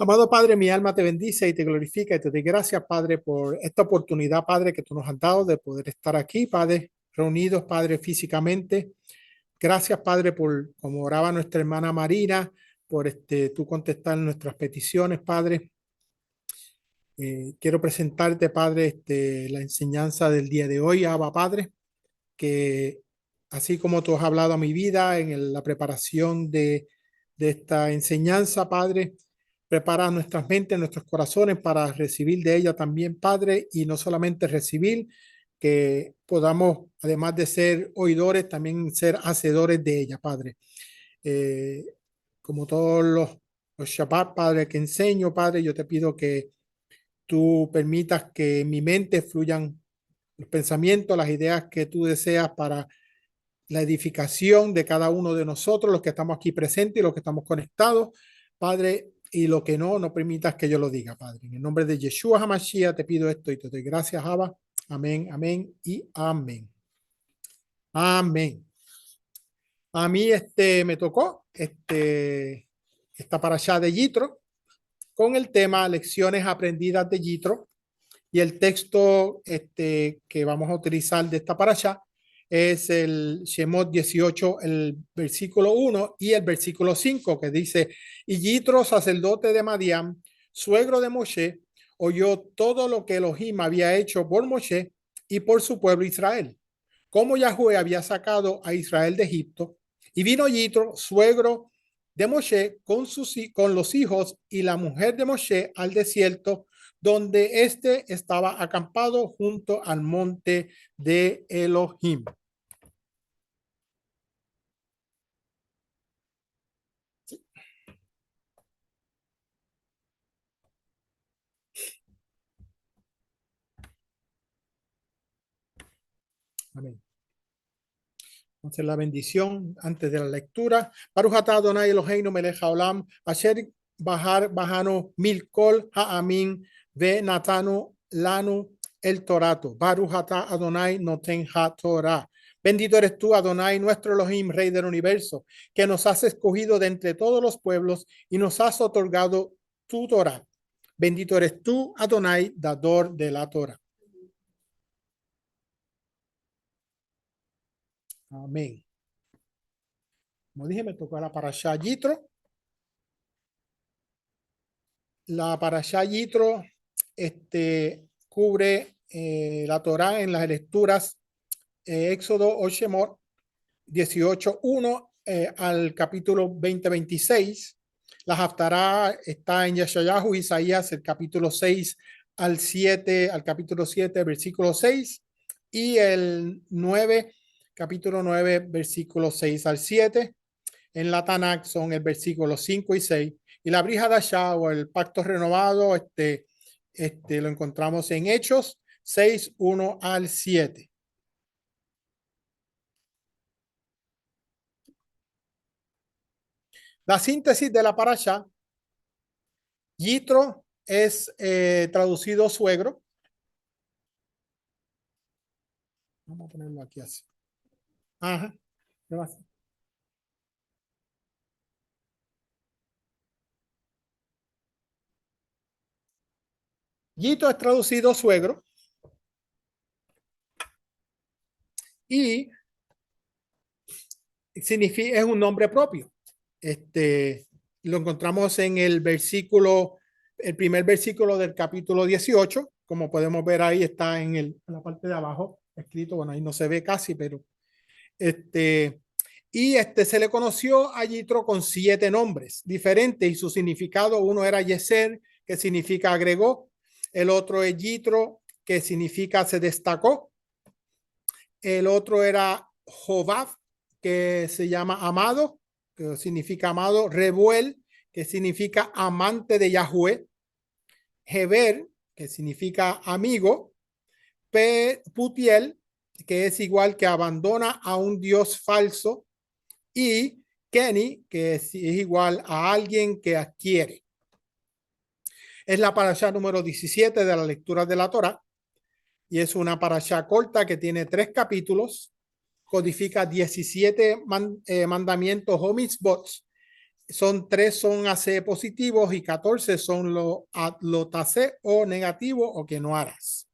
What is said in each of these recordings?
Amado Padre, mi alma te bendice y te glorifica y te doy gracias, Padre, por esta oportunidad, Padre, que tú nos has dado de poder estar aquí, Padre, reunidos, Padre, físicamente. Gracias, Padre, por como oraba nuestra hermana Marina, por tú contestar nuestras peticiones, Padre. Quiero presentarte, Padre, la enseñanza del día de hoy, Abba, Padre, que así como tú has hablado a mi vida en la preparación de esta enseñanza, Padre, prepara nuestras mentes, nuestros corazones para recibir de ella también, Padre, y no solamente recibir, que podamos, además de ser oidores, también ser hacedores de ella, Padre. Eh, Como todos los Shabbat, Padre, que enseño, Padre, yo te pido que tú permitas que en mi mente fluyan los pensamientos, las ideas que tú deseas para la edificación de cada uno de nosotros, los que estamos aquí presentes y los que estamos conectados, Padre, y lo que no, no permitas que yo lo diga, Padre. En el nombre de Yeshua HaMashiach te pido esto y te doy gracias, Abba. Amén, amén y amén. Amén. A mí me tocó esta parashá de Yitro con el tema Lecciones aprendidas de Yitro. Y el texto que vamos a utilizar de esta parashá es el Shemot 18, el versículo 1 y el versículo 5, que dice: y Yitro, sacerdote de Madián, suegro de Moshe, oyó todo lo que Elohim había hecho por Moshe y por su pueblo Israel, cómo Yahweh había sacado a Israel de Egipto. Y vino Yitro, suegro de Moshe, con los hijos y la mujer de Moshe al desierto, donde éste estaba acampado junto al monte de Elohim. Amén. Entonces la bendición antes de la lectura. Baruch atah Adonai Eloheinu melech haolam, asher bahar bahano milkol ha'amin ve natanu lanu el torato. Baruch atah Adonai noten ha-torah. Bendito eres tú, Adonai, nuestro Elohim, Rey del universo, que nos has escogido de entre todos los pueblos y nos has otorgado tu Torah. Bendito eres tú, Adonai, dador de la Torah. Amén. Como dije, me tocó la parashá Yitro. La parashá Yitro cubre la Torá en las lecturas Éxodo o Shemot 18:1 al capítulo 20:26. La Haftará está en Yeshayahu, Isaías, el capítulo 6 al 7, al capítulo 7, versículo 6, y el 9, capítulo 9, versículo 6 al 7. En la Tanakh son el versículo 5 y 6. Y la Brit Hadashah o el pacto renovado, lo encontramos en Hechos 6, 1 al 7. La síntesis de la parashá: Yitro es traducido suegro. Vamos a ponerlo aquí así. Ajá. Gracias. Yitro es traducido suegro y significa, es un nombre propio. Lo encontramos en el primer versículo del capítulo 18. Como podemos ver ahí, está en la parte de abajo escrito. Bueno, ahí no se ve casi, pero se le conoció a Yitro con 7 nombres diferentes y su significado: uno era Yeser, que significa agregó; el otro es Yitro, que significa se destacó; el otro era Jovav, que se llama amado, que significa amado; Rebuel, que significa amante de Yahweh; Heber, que significa amigo; Putiel, que es igual que abandona a un dios falso; y Kenny, que es igual a alguien que adquiere. Es la parashá número 17 de la lectura de la Torá y es una parashá corta que tiene 3 capítulos, codifica 17 mandamientos o mitzvot son 3 son AC positivos y 14 son los AC o negativos o que no harás.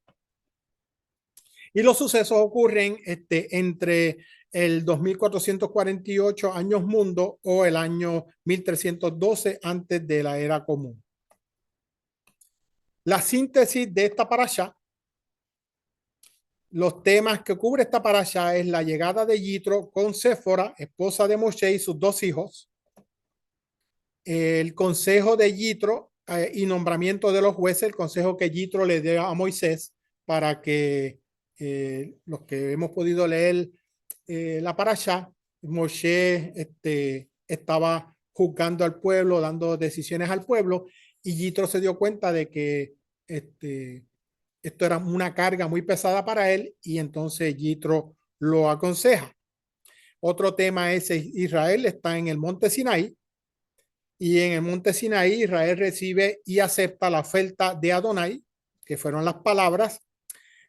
Y los sucesos ocurren entre el 2448 años mundo o el año 1312 antes de la era común. La síntesis de esta parashá, los temas que cubre esta parashá es la llegada de Yitro con Séfora, esposa de Moshe y sus 2 hijos, el consejo de Yitro y nombramiento de los jueces, el consejo que Yitro le dio a Moisés para que los que hemos podido leer la parashá, Moshe estaba juzgando al pueblo, dando decisiones al pueblo, y Yitro se dio cuenta de que esto era una carga muy pesada para él, y entonces Yitro lo aconseja. Otro tema es Israel está en el monte Sinaí, y en el monte Sinaí Israel recibe y acepta la oferta de Adonai, que fueron las palabras.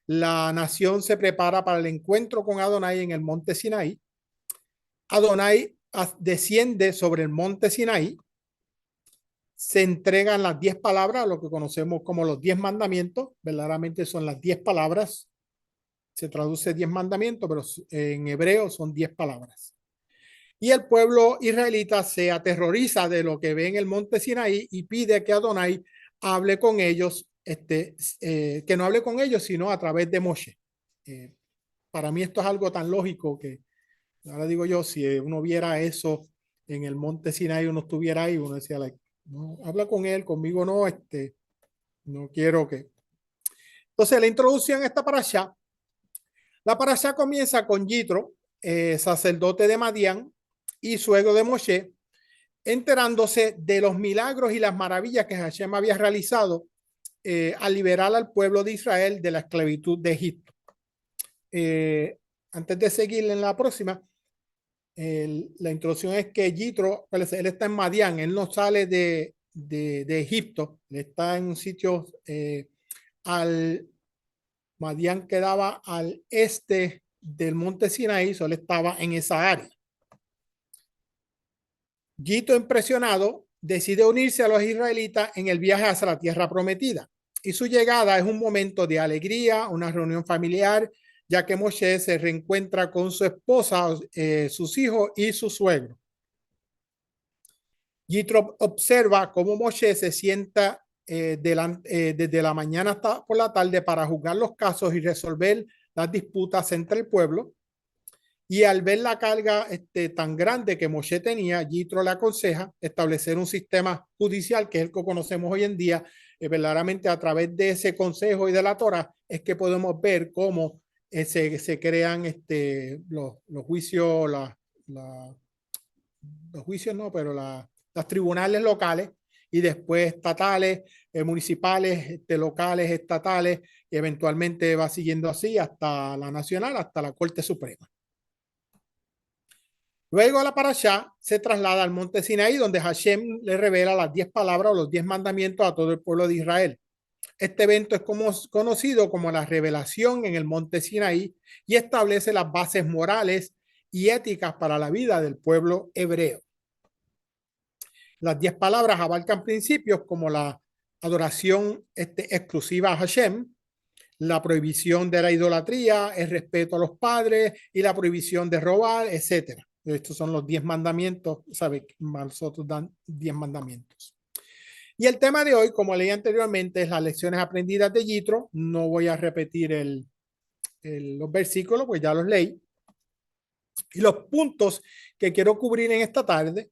La nación se prepara para el encuentro con Adonai en el monte Sinaí. Adonai desciende sobre el monte Sinaí. Se entregan las 10 palabras, lo que conocemos como los 10 mandamientos. Verdaderamente son las 10 palabras. Se traduce 10 mandamientos, pero en hebreo son 10 palabras. Y el pueblo israelita se aterroriza de lo que ve en el monte Sinaí y pide que Adonai hable con ellos, que no hable con ellos, sino a través de Moshe. Para mí esto es algo tan lógico que ahora digo yo, si uno viera eso en el monte Sinaí, uno estuviera ahí, uno decía, like, no, habla con él, conmigo no, no quiero que. Entonces, la introducción a esta parashá, la parashá comienza con Yitro, sacerdote de Madián y suegro de Moshe, enterándose de los milagros y las maravillas que Hashem había realizado al liberar al pueblo de Israel de la esclavitud de Egipto. Antes de seguir en la próxima, la introducción es que Yitro, él está en Madián, él no sale de Egipto, él está en un sitio Madián quedaba al este del monte Sinaí, solo estaba en esa área. Yitro, impresionado, decide unirse a los israelitas en el viaje hacia la tierra prometida. Y su llegada es un momento de alegría, una reunión familiar, ya que Moshe se reencuentra con su esposa, sus hijos y su suegro. Yitro observa cómo Moshe se sienta desde la mañana hasta por la tarde para juzgar los casos y resolver las disputas entre el pueblo. Y al ver la carga tan grande que Moshe tenía, Yitro le aconseja establecer un sistema judicial que es el que conocemos hoy en día. Verdaderamente a través de ese consejo y de la Torah es que podemos ver cómo se crean los juicios, los juicios no, pero las tribunales locales y después estatales, municipales, locales, estatales, y eventualmente va siguiendo así hasta la nacional, hasta la Corte Suprema. Luego la parashá se traslada al monte Sinaí, donde Hashem le revela las 10 palabras o los 10 mandamientos a todo el pueblo de Israel. Este evento es conocido como la revelación en el monte Sinaí y establece las bases morales y éticas para la vida del pueblo hebreo. Las 10 palabras abarcan principios como la adoración exclusiva a Hashem, la prohibición de la idolatría, el respeto a los padres y la prohibición de robar, etcétera. Estos son los 10 mandamientos, ¿sabe? Nosotros dan 10 mandamientos. Y el tema de hoy, como leí anteriormente, es las lecciones aprendidas de Yitro. No voy a repetir los versículos, pues ya los leí. Y los puntos que quiero cubrir en esta tarde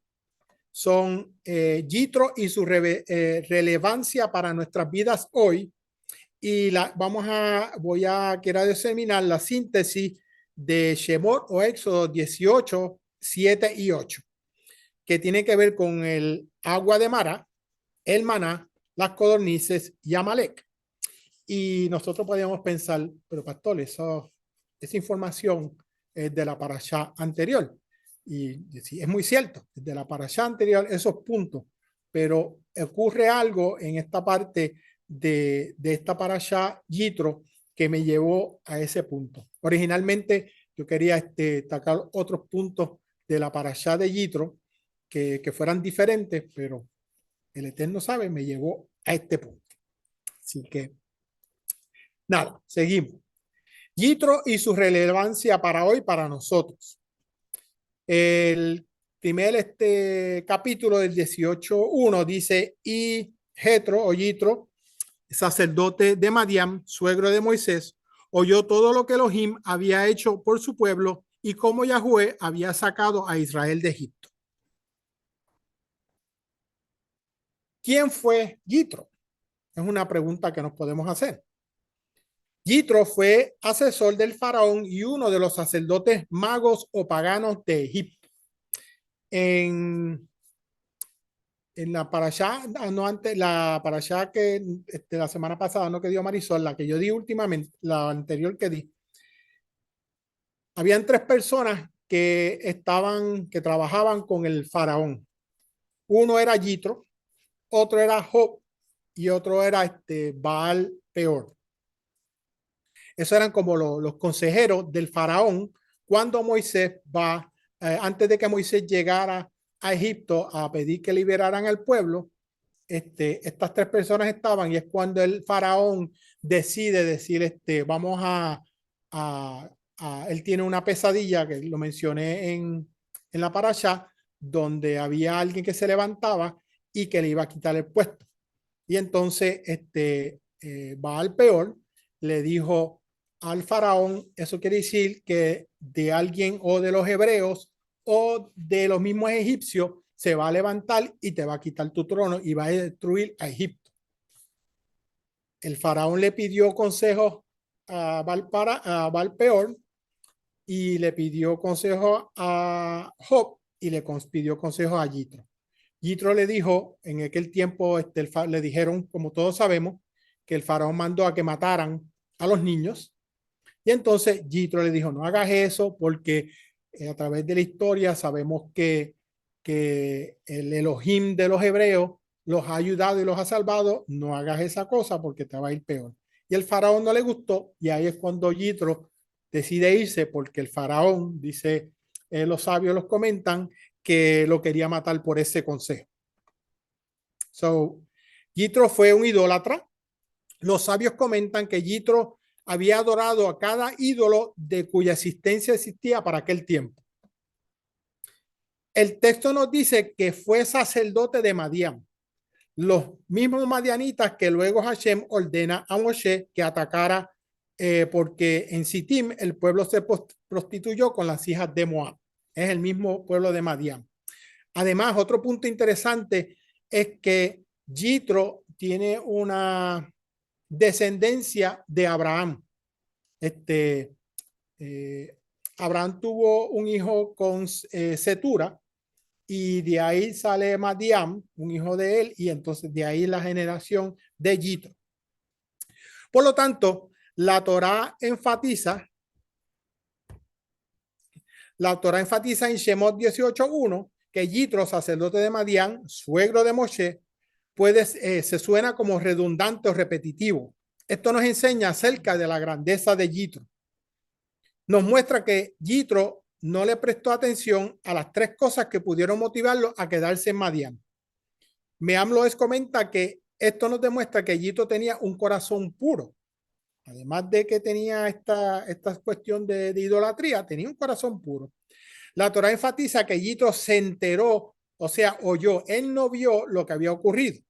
son Yitro y su relevancia para nuestras vidas hoy. Y quiero determinar la síntesis de Shemot o Éxodo 18, 7 y 8, que tiene que ver con el agua de Mara, el maná, las codornices y Amalek. Y nosotros podríamos pensar, pero pastor, esa información es de la parashá anterior. Y sí, es muy cierto, de la parashá anterior, esos puntos. Pero ocurre algo en esta parte de esta parashá Yitro que me llevó a ese punto. Originalmente yo quería destacar otros puntos de la parashá de Yitro, que fueran diferentes, pero el Eterno sabe, me llevó a este punto. Así que, nada, seguimos. Yitro y su relevancia para hoy, para nosotros. El primer capítulo del 18:1 dice, y Jetro o Yitro, sacerdote de Madián, suegro de Moisés, oyó todo lo que Elohim había hecho por su pueblo y cómo Yahweh había sacado a Israel de Egipto. ¿Quién fue Yitro? Es una pregunta que nos podemos hacer. Yitro fue asesor del faraón y uno de los sacerdotes magos o paganos de Egipto. En la parashá, no antes, la parashá que la semana pasada no que dio Marisol, la que yo di últimamente, la anterior que di, habían tres personas que trabajaban con el faraón. Uno era Yitro, otro era Job y otro era Baal Peor. Esos eran como los consejeros del faraón cuando Moisés va, antes de que Moisés llegara a Egipto a pedir que liberaran al pueblo, estas tres personas estaban y es cuando el faraón decide decir, vamos él tiene una pesadilla que lo mencioné en la parasha, donde había alguien que se levantaba y que le iba a quitar el puesto. Y entonces Baal Peor le dijo al faraón, eso quiere decir que de alguien o de los hebreos o de los mismos egipcios se va a levantar y te va a quitar tu trono y va a destruir a Egipto. El faraón le pidió consejo a Valpeor y le pidió consejo a Job y le pidió consejo a Yitro. Yitro le dijo, en aquel tiempo le dijeron, como todos sabemos, que el faraón mandó a que mataran a los niños. Y entonces Yitro le dijo, no hagas eso porque a través de la historia sabemos que el Elohim de los hebreos los ha ayudado y los ha salvado, no hagas esa cosa porque te va a ir peor. Y el faraón no le gustó y ahí es cuando Yitro decide irse porque el faraón, dice, los sabios los comentan, que lo quería matar por ese consejo. So, Yitro fue un idólatra. Los sabios comentan que Yitro había adorado a cada ídolo de cuya existencia existía para aquel tiempo. El texto nos dice que fue sacerdote de Madián, los mismos madianitas que luego Hashem ordena a Moshe que atacara porque en Sittim el pueblo se prostituyó con las hijas de Moab. Es el mismo pueblo de Madián. Además, otro punto interesante es que Yitro tiene una descendencia de Abraham. Abraham tuvo un hijo con Setura y de ahí sale Madiam, un hijo de él, y entonces de ahí la generación de Yitro. Por lo tanto, la Torá enfatiza en Shemot 18:1 que Yitro, sacerdote de Madián, suegro de Moshe, se suena como redundante o repetitivo. Esto nos enseña acerca de la grandeza de Yitro. Nos muestra que Yitro no le prestó atención a las tres cosas que pudieron motivarlo a quedarse en Madián. Meam Loes comenta que esto nos demuestra que Yitro tenía un corazón puro. Además de que tenía esta cuestión de idolatría, tenía un corazón puro. La Torá enfatiza que Yitro se enteró, o sea, oyó, él no vio lo que había ocurrido.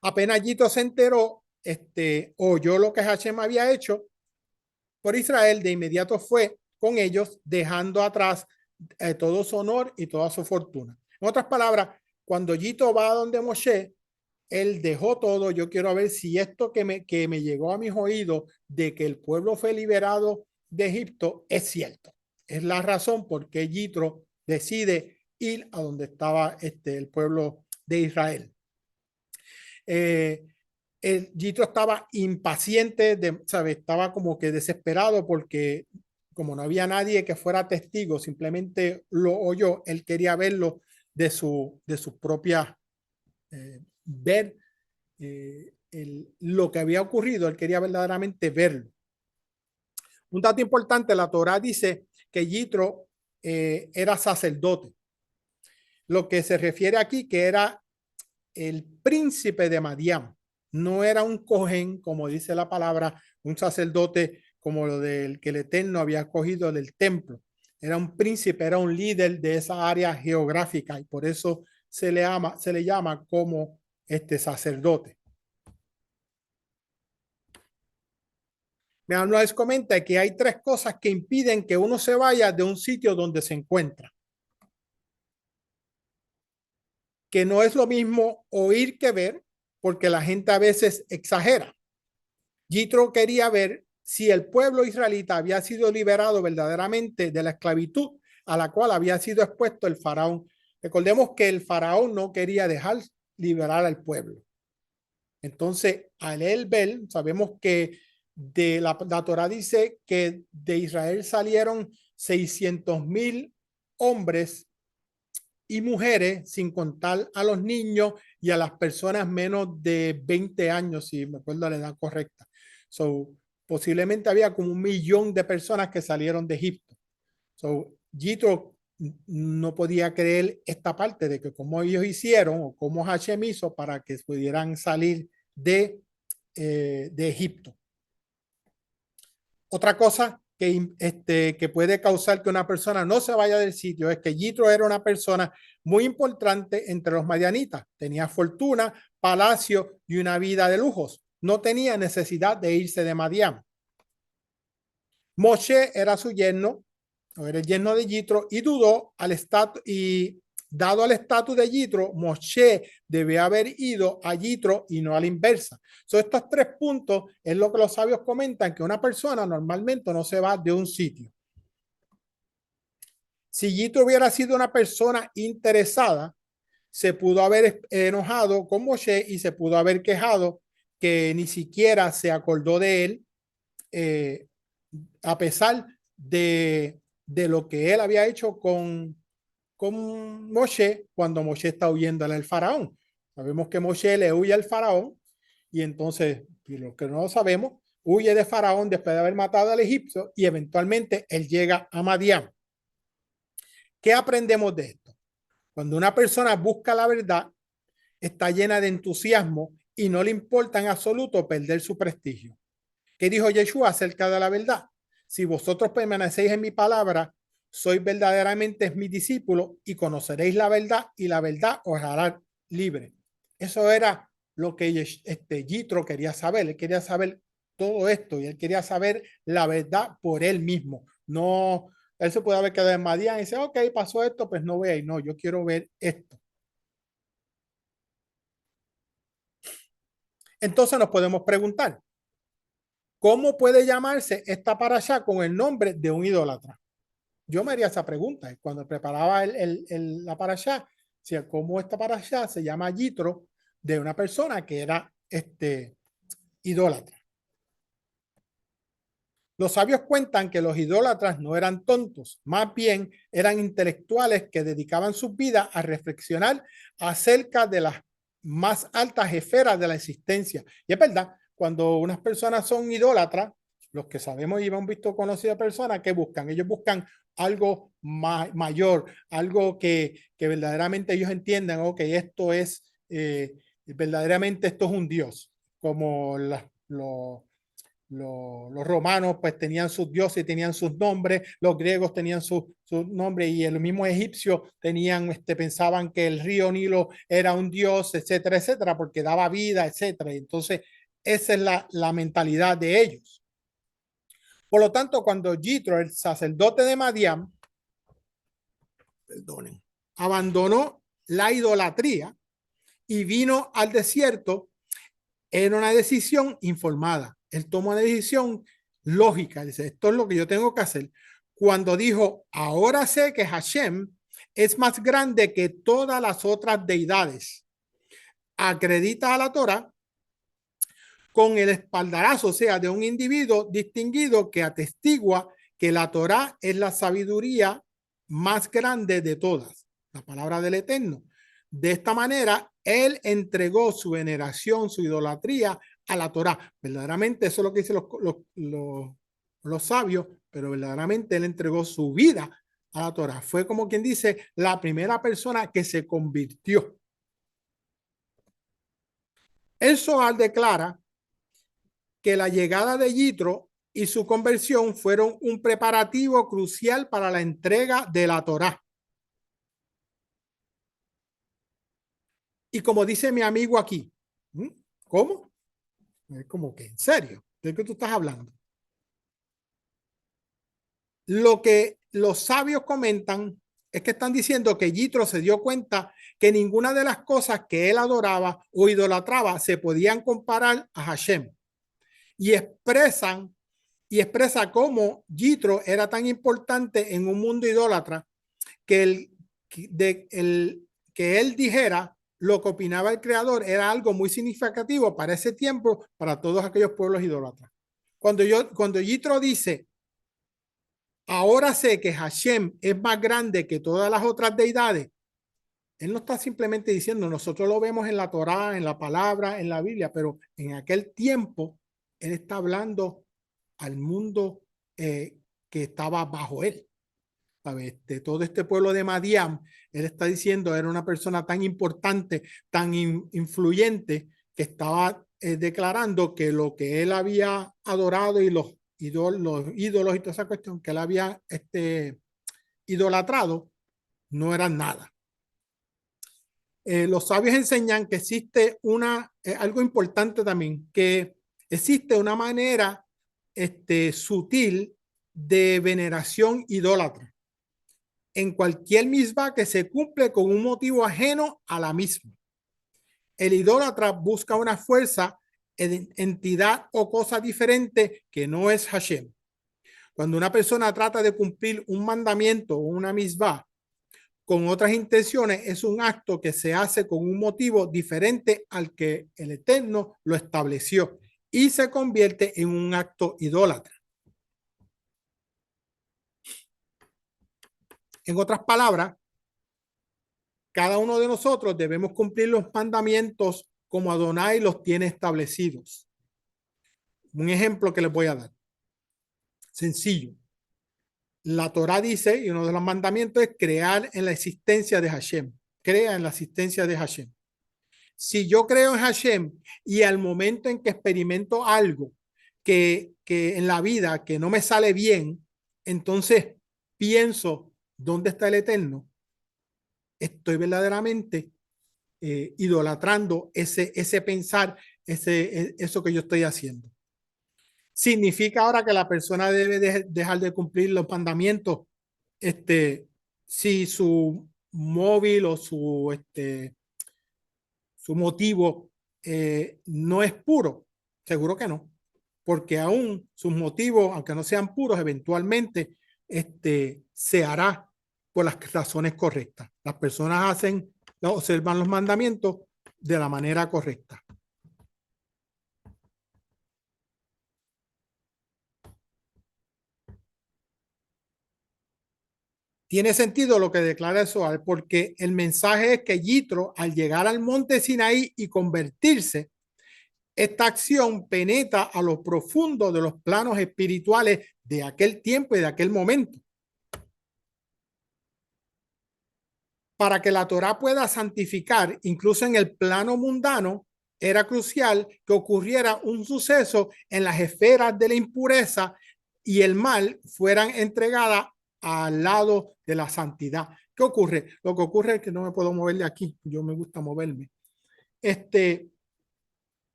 Apenas Yitro se enteró, oyó lo que Hashem había hecho por Israel, de inmediato fue con ellos, dejando atrás todo su honor y toda su fortuna. En otras palabras, cuando Yitro va a donde Moshe, él dejó todo. Yo quiero ver si esto que me llegó a mis oídos de que el pueblo fue liberado de Egipto es cierto. Es la razón por qué Yitro decide ir a donde estaba el pueblo de Israel. Yitro estaba impaciente, ¿sabe? Estaba como que desesperado porque como no había nadie que fuera testigo, simplemente lo oyó, él quería verlo de su propia, ver lo que había ocurrido, él quería verdaderamente verlo. Un dato importante, la Torá dice que Yitro era sacerdote. lo que se refiere aquí, que era el príncipe de Madián. No era un cohen, como dice la palabra, un sacerdote como lo del que el Eterno había cogido del templo. Era un príncipe, era un líder de esa área geográfica y por eso se le llama como este sacerdote. Nos comenta que hay tres cosas que impiden que uno se vaya de un sitio donde se encuentra. Que no es lo mismo oír que ver, porque la gente a veces exagera. Yitro quería ver si el pueblo israelita había sido liberado verdaderamente de la esclavitud a la cual había sido expuesto el faraón. Recordemos que el faraón no quería dejar liberar al pueblo. Entonces, al él ver, sabemos que de la Torah dice que de Israel salieron 600,000 hombres y mujeres, sin contar a los niños y a las personas menos de 20 años, si me acuerdo la edad correcta. So, posiblemente había como 1,000,000 de personas que salieron de Egipto. So, Yitro no podía creer esta parte de que cómo ellos hicieron o cómo Hashem hizo para que pudieran salir de Egipto. Otra cosa que puede causar que una persona no se vaya del sitio es que Yitro era una persona muy importante entre los madianitas. Tenía fortuna, palacio y una vida de lujos. No tenía necesidad de irse de Madián. Moshe era su yerno, o era el yerno de Yitro, y dudó al estatus y dado al estatus de Yitro, Moshe debe haber ido a Yitro y no a la inversa. So, estos tres puntos es lo que los sabios comentan, que una persona normalmente no se va de un sitio. Si Yitro hubiera sido una persona interesada, se pudo haber enojado con Moshe y se pudo haber quejado que ni siquiera se acordó de él, a pesar de lo que él había hecho con Moshe cuando Moshe está huyendo al faraón. Sabemos que Moshe le huye al faraón y entonces, y lo que no lo sabemos, huye de faraón después de haber matado al egipcio y eventualmente él llega a Madián. ¿Qué aprendemos de esto? Cuando una persona busca la verdad, está llena de entusiasmo y no le importa en absoluto perder su prestigio. ¿Qué dijo Yeshua acerca de la verdad? Si vosotros permanecéis en mi palabra, sois verdaderamente mis discípulos y conoceréis la verdad y la verdad os hará libre. Eso era lo que Yitro quería saber. Él quería saber todo esto y él quería saber la verdad por él mismo. No, él se puede haber quedado en Madián y dice, ok, pasó esto, pues no voy a ir. No, yo quiero ver esto. Entonces nos podemos preguntar, ¿cómo puede llamarse esta parashá con el nombre de un idólatra? Yo me haría esa pregunta cuando preparaba la parashá, cómo esta parashá se llama Yitro de una persona que era idólatra. Los sabios cuentan que los idólatras no eran tontos, más bien eran intelectuales que dedicaban sus vidas a reflexionar acerca de las más altas esferas de la existencia. Y es verdad, cuando unas personas son idólatras, los que sabemos y hemos visto conocidas personas que buscan, ellos buscan algo mayor, algo que verdaderamente ellos entiendan, ok, esto es, verdaderamente esto es un Dios, como los romanos pues tenían sus dioses, tenían sus nombres, los griegos tenían sus nombres y el mismo egipcio tenían, pensaban que el río Nilo era un dios, etcétera, etcétera, porque daba vida, etcétera. Y entonces esa es la mentalidad de ellos. Por lo tanto, cuando Yitro, el sacerdote de Madián, abandonó la idolatría y vino al desierto, era una decisión informada. Él tomó una decisión lógica. Dice, esto es lo que yo tengo que hacer. Cuando dijo, ahora sé que Hashem es más grande que todas las otras deidades, acredita a la Torah con el espaldarazo, o sea, de un individuo distinguido que atestigua que la Torah es la sabiduría más grande de todas, la palabra del Eterno. De esta manera, él entregó su veneración, su idolatría a la Torah. Verdaderamente, eso es lo que dicen los sabios, pero verdaderamente él entregó su vida a la Torá. Fue como quien dice, la primera persona que se convirtió. El Zohar declara que la llegada de Yitro y su conversión fueron un preparativo crucial para la entrega de la Torá. Y como dice mi amigo aquí, ¿cómo? Es como que, ¿en serio? ¿De qué tú estás hablando? Lo que los sabios comentan es que están diciendo que Yitro se dio cuenta que ninguna de las cosas que él adoraba o idolatraba se podían comparar a Hashem. Y expresa cómo Yitro era tan importante en un mundo idólatra que, que él dijera lo que opinaba el creador era algo muy significativo para ese tiempo, para todos aquellos pueblos idólatras. Cuando Yitro dice, ahora sé que Hashem es más grande que todas las otras deidades, él no está simplemente diciendo, nosotros lo vemos en la Torá, en la palabra, en la Biblia, pero en aquel tiempo él está hablando al mundo que estaba bajo él. ¿Sabes? De todo este pueblo de Madián, él está diciendo, era una persona tan importante, tan influyente, que estaba declarando que lo que él había adorado y los ídolos y toda esa cuestión que él había idolatrado, no eran nada. Los sabios enseñan que existe algo importante también, que existe una manera sutil de veneración idólatra en cualquier misma que se cumple con un motivo ajeno a la misma. El idólatra busca una fuerza, entidad o cosa diferente que no es Hashem. Cuando una persona trata de cumplir un mandamiento o una misma con otras intenciones, es un acto que se hace con un motivo diferente al que el Eterno lo estableció y se convierte en un acto idólatra. En otras palabras, cada uno de nosotros debemos cumplir los mandamientos como Adonai los tiene establecidos. Un ejemplo que les voy a dar. Sencillo. La Torá dice, y uno de los mandamientos es crear en la existencia de Hashem. Crea en la existencia de Hashem. Si yo creo en Hashem y al momento en que experimento algo que en la vida que no me sale bien, entonces pienso, ¿dónde está el Eterno? Estoy verdaderamente idolatrando ese pensar, eso que yo estoy haciendo. Significa ahora que la persona debe dejar de cumplir los mandamientos, si su móvil o su motivo no es puro. Seguro que no, porque aún sus motivos, aunque no sean puros, eventualmente se hará por las razones correctas. Las personas observan los mandamientos de la manera correcta. Tiene sentido lo que declara el Zohar, porque el mensaje es que Yitro, al llegar al monte Sinaí y convertirse, esta acción penetra a lo profundo de los planos espirituales de aquel tiempo y de aquel momento. Para que la Torá pueda santificar, incluso en el plano mundano, era crucial que ocurriera un suceso en las esferas de la impureza y el mal fueran entregadas al lado de la santidad. ¿Qué ocurre? Lo que ocurre es que no me puedo mover de aquí. Yo me gusta moverme.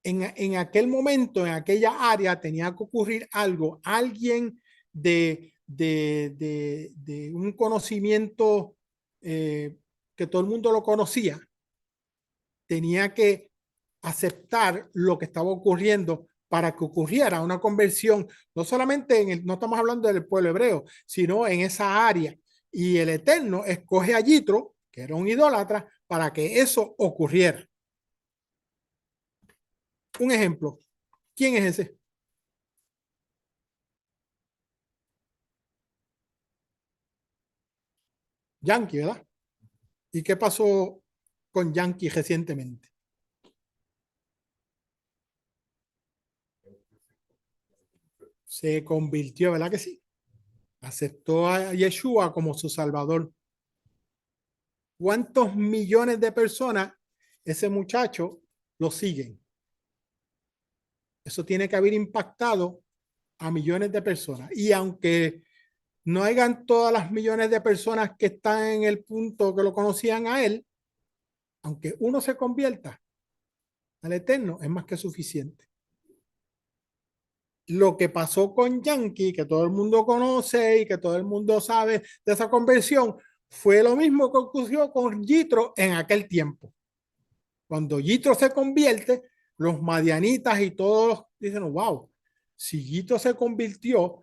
En aquel momento, en aquella área, tenía que ocurrir algo. Alguien de un conocimiento que todo el mundo lo conocía, tenía que aceptar lo que estaba ocurriendo para que ocurriera una conversión, no solamente no estamos hablando del pueblo hebreo, sino en esa área. Y el Eterno escoge a Yitro, que era un idólatra, para que eso ocurriera. Un ejemplo. ¿Quién es ese? Yankee, ¿verdad? ¿Y qué pasó con Yankee recientemente? Se convirtió, ¿verdad que sí? aceptó a Yeshua como su Salvador. ¿Cuántos millones de personas ese muchacho lo siguen? Eso tiene que haber impactado a millones de personas. Y aunque no hayan todas las millones de personas que están en el punto que lo conocían a él, aunque uno se convierta al Eterno, es más que suficiente. Lo que pasó con Yankee, que todo el mundo conoce y que todo el mundo sabe de esa conversión, fue lo mismo que ocurrió con Yitro en aquel tiempo. Cuando Yitro se convierte, los madianitas y todos dicen, wow, si Yitro se convirtió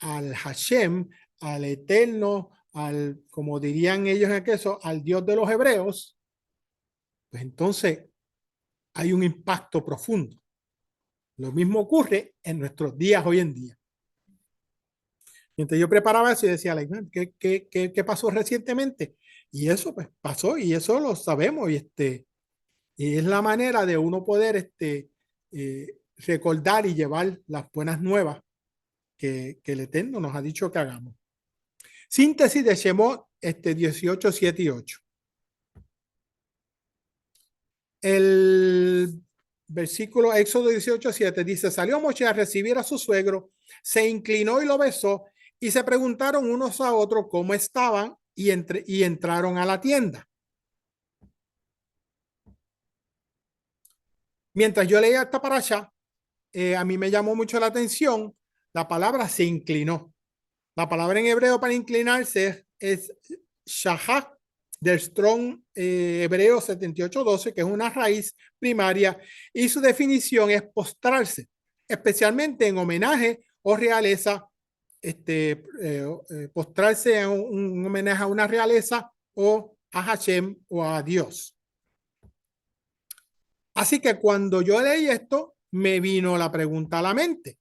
al Hashem, al Eterno, al, como dirían ellos en aquello, al Dios de los hebreos, pues entonces hay un impacto profundo. Lo mismo ocurre en nuestros días hoy en día. Y entonces yo preparaba eso y decía, ¿qué pasó recientemente? Y eso pues pasó y eso lo sabemos y es la manera de uno poder recordar y llevar las buenas nuevas que el Eterno nos ha dicho que hagamos. Síntesis de Shemot 18, 7 y 8. El versículo Éxodo 18, 7 dice, salió Moshe a recibir a su suegro, se inclinó y lo besó, y se preguntaron unos a otros cómo estaban y entraron a la tienda. Mientras yo leía esta parasha, a mí me llamó mucho la atención la palabra se inclinó. La palabra en hebreo para inclinarse es shahak, del Strong hebreo 7812, que es una raíz primaria, y su definición es postrarse, especialmente en homenaje o realeza, postrarse en un homenaje a una realeza o a Hashem o a Dios. Así que cuando yo leí esto, me vino la pregunta a la mente,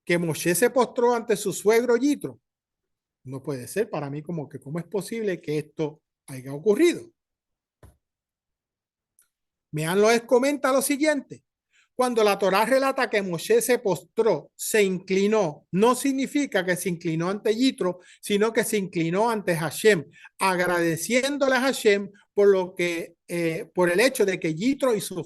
que Moshe se postró ante su suegro Yitro. No puede ser para mí como que cómo es posible que esto haya ocurrido. Mean Loes comenta lo siguiente. Cuando la Torá relata que Moshe se postró, se inclinó, no significa que se inclinó ante Yitro, sino que se inclinó ante Hashem, agradeciéndole a Hashem por el hecho de que Yitro y su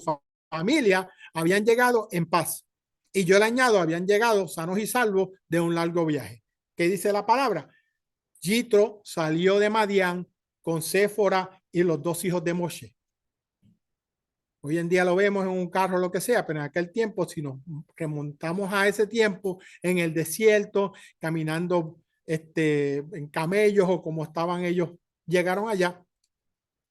familia habían llegado en paz. Y yo le añado, habían llegado sanos y salvos de un largo viaje. ¿Qué dice la palabra? Yitro salió de Madián con Séfora y los dos hijos de Moshe. Hoy en día lo vemos en un carro, lo que sea, pero en aquel tiempo, si nos remontamos a ese tiempo, en el desierto, caminando en camellos o como estaban ellos, llegaron allá.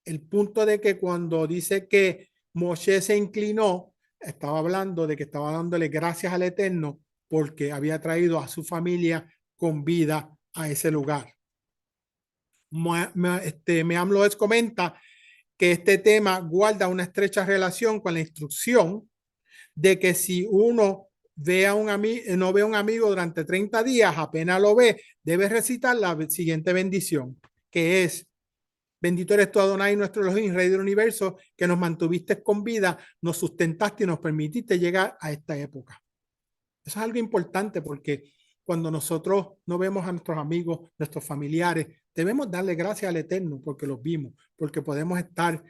El punto de que cuando dice que Moshe se inclinó, estaba hablando de que estaba dándole gracias al Eterno porque había traído a su familia con vida a ese lugar. Meam Loes comenta que este tema guarda una estrecha relación con la instrucción de que si uno ve a no ve a un amigo durante 30 días, apenas lo ve, debe recitar la siguiente bendición, que es: bendito eres tú, Adonai, nuestro Elohim, Rey del universo, que nos mantuviste con vida, nos sustentaste y nos permitiste llegar a esta época. Eso es algo importante porque cuando nosotros no vemos a nuestros amigos, nuestros familiares, debemos darle gracias al Eterno porque los vimos, porque podemos estar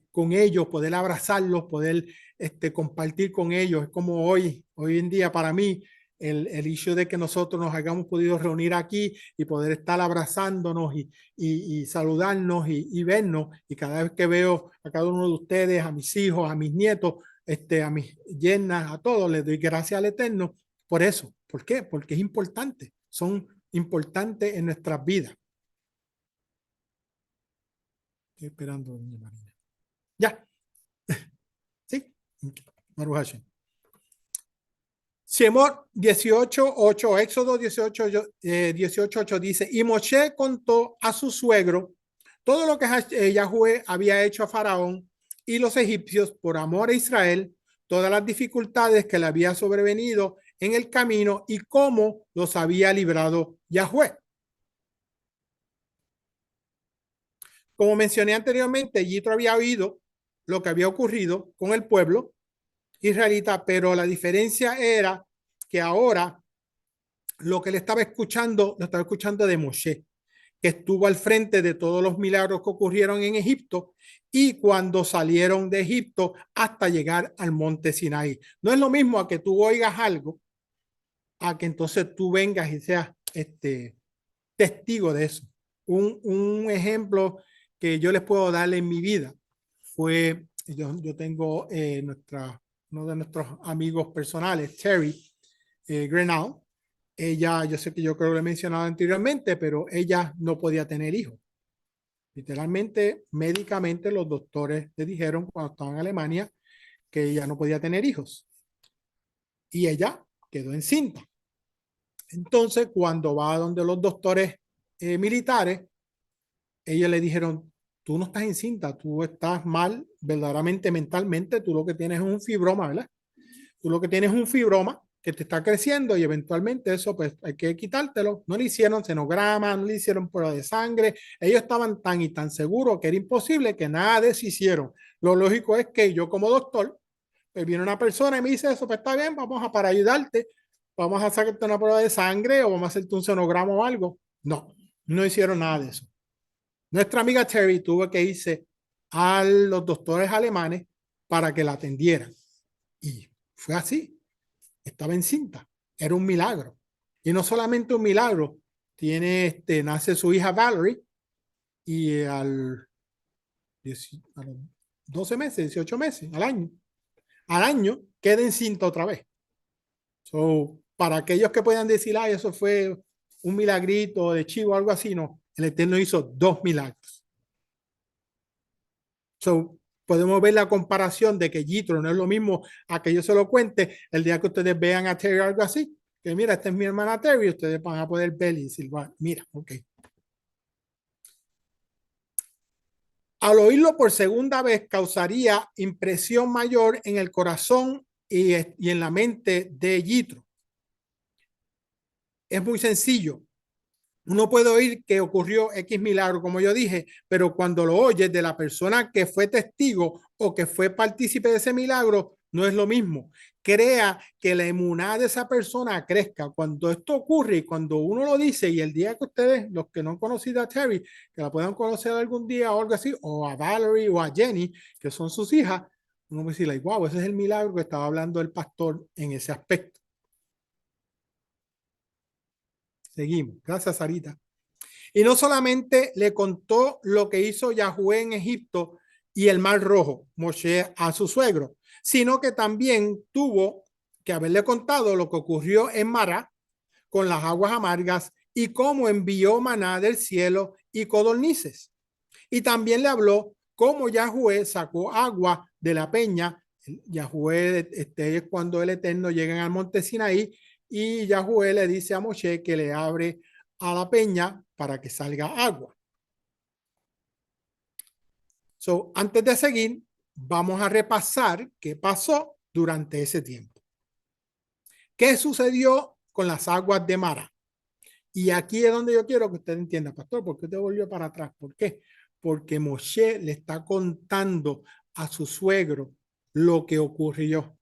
con ellos, poder abrazarlos, poder compartir con ellos. Es como hoy en día para mí, el hecho de que nosotros nos hayamos podido reunir aquí y poder estar abrazándonos y saludarnos y vernos. Y cada vez que veo a cada uno de ustedes, a mis hijos, a mis nietos, a mis yernas, a todos, les doy gracias al Eterno por eso. ¿Por qué? Porque es importante. Son importantes en nuestras vidas. Estoy esperando, doña Marina. Ya. Sí. Baruch Hashem. Shemot 18:8, Éxodo 18:8 dice, y Moshe contó a su suegro todo lo que Yahweh había hecho a Faraón y los egipcios por amor a Israel, todas las dificultades que le había sobrevenido en el camino y cómo los había librado Yahweh. Como mencioné anteriormente, Yitro había oído lo que había ocurrido con el pueblo israelita, pero la diferencia era que ahora lo que él estaba escuchando, lo estaba escuchando de Moshe, que estuvo al frente de todos los milagros que ocurrieron en Egipto y cuando salieron de Egipto hasta llegar al monte Sinaí. No es lo mismo a que tú oigas algo, a que entonces tú vengas y seas testigo de eso. Un ejemplo que yo les puedo dar en mi vida fue, yo tengo uno de nuestros amigos personales, Terry Grenal. Ella, yo sé que yo creo que lo he mencionado anteriormente, pero ella no podía tener hijos. Literalmente, médicamente, los doctores le dijeron cuando estaba en Alemania que ella no podía tener hijos. Y ella quedó encinta. Entonces, cuando va a donde los doctores militares, ellos le dijeron, tú no estás encinta, tú estás mal verdaderamente mentalmente, tú lo que tienes es un fibroma, ¿verdad? Tú lo que tienes es un fibroma que te está creciendo y eventualmente eso pues hay que quitártelo. No le hicieron cenograma, no le hicieron prueba de sangre. Ellos estaban tan y tan seguros que era imposible que nada de eso hicieron. Lo lógico es que yo como doctor, pues viene una persona y me dice eso, pues está bien, vamos a para ayudarte, vamos a sacarte una prueba de sangre o vamos a hacerte un sonograma o algo. No, no hicieron nada de eso. Nuestra amiga Terry tuvo que irse a los doctores alemanes para que la atendieran. Y fue así. Estaba encinta. Era un milagro. Y no solamente un milagro. Nace su hija Valerie y a los 12 meses, 18 meses, al año queda encinta otra vez. So, para aquellos que puedan decir, ay, eso fue un milagrito de chivo o algo así, no. El Eterno hizo 2 milagros. So, podemos ver la comparación de que Yitro no es lo mismo a que yo se lo cuente el día que ustedes vean a Terry o algo así. Que mira, esta es mi hermana Terry, ustedes van a poder ver y decir, bueno, mira, ok. Al oírlo por segunda vez causaría impresión mayor en el corazón y en la mente de Yitro. Es muy sencillo. Uno puede oír que ocurrió X milagro, como yo dije, pero cuando lo oyes de la persona que fue testigo o que fue partícipe de ese milagro, no es lo mismo. Crea que la emuná de esa persona crezca. Cuando esto ocurre y cuando uno lo dice, y el día que ustedes, los que no han conocido a Terry, que la puedan conocer algún día o algo así, o a Valerie o a Jenny, que son sus hijas, uno va a decir, like, wow, ese es el milagro que estaba hablando el pastor en ese aspecto. Seguimos. Gracias, Sarita. Y no solamente le contó lo que hizo Yahweh en Egipto y el Mar Rojo, Moshe a su suegro, sino que también tuvo que haberle contado lo que ocurrió en Mará con las aguas amargas y cómo envió maná del cielo y codornices. Y también le habló cómo Yahweh sacó agua de la peña. Yahweh es cuando el Eterno llega al monte Sinaí y Yahweh le dice a Moshe que le abre a la peña para que salga agua. So, antes de seguir, vamos a repasar qué pasó durante ese tiempo. ¿Qué sucedió con las aguas de Mara? Y aquí es donde yo quiero que usted entienda, pastor, ¿por qué te volvió para atrás? ¿Por qué? Porque Moshe le está contando a su suegro lo que ocurrió.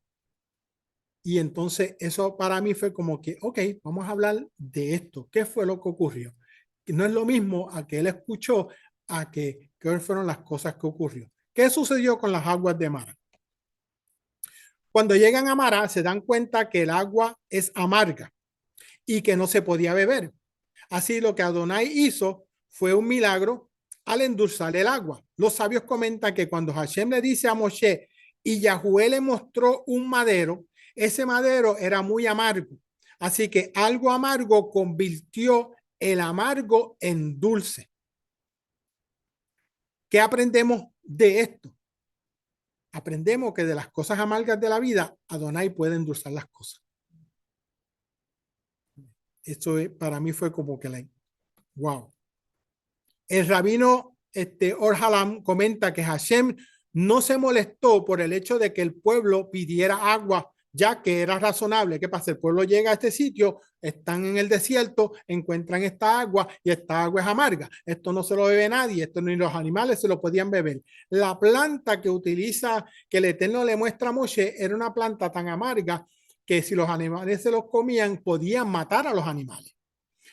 Y entonces eso para mí fue como que, ok, vamos a hablar de esto. ¿Qué fue lo que ocurrió? No es lo mismo a que él escuchó a que qué fueron las cosas que ocurrió. ¿Qué sucedió con las aguas de Mara? Cuando llegan a Mara se dan cuenta que el agua es amarga y que no se podía beber. Así lo que Adonai hizo fue un milagro al endulzar el agua. Los sabios comentan que cuando Hashem le dice a Moshe y Yahué le mostró un madero, ese madero era muy amargo. Así que algo amargo convirtió el amargo en dulce. ¿Qué aprendemos de esto? Aprendemos que de las cosas amargas de la vida, Adonai puede endulzar las cosas. Esto para mí fue como que wow. El rabino Or-Halam comenta que Hashem no se molestó por el hecho de que el pueblo pidiera agua, ya que era razonable. ¿Qué pasa? El pueblo llega a este sitio, están en el desierto, encuentran esta agua y esta agua es amarga. Esto no se lo bebe nadie, esto ni los animales se lo podían beber. La planta que utiliza, que el Eterno le muestra a Moshe, era una planta tan amarga que si los animales se los comían, podían matar a los animales.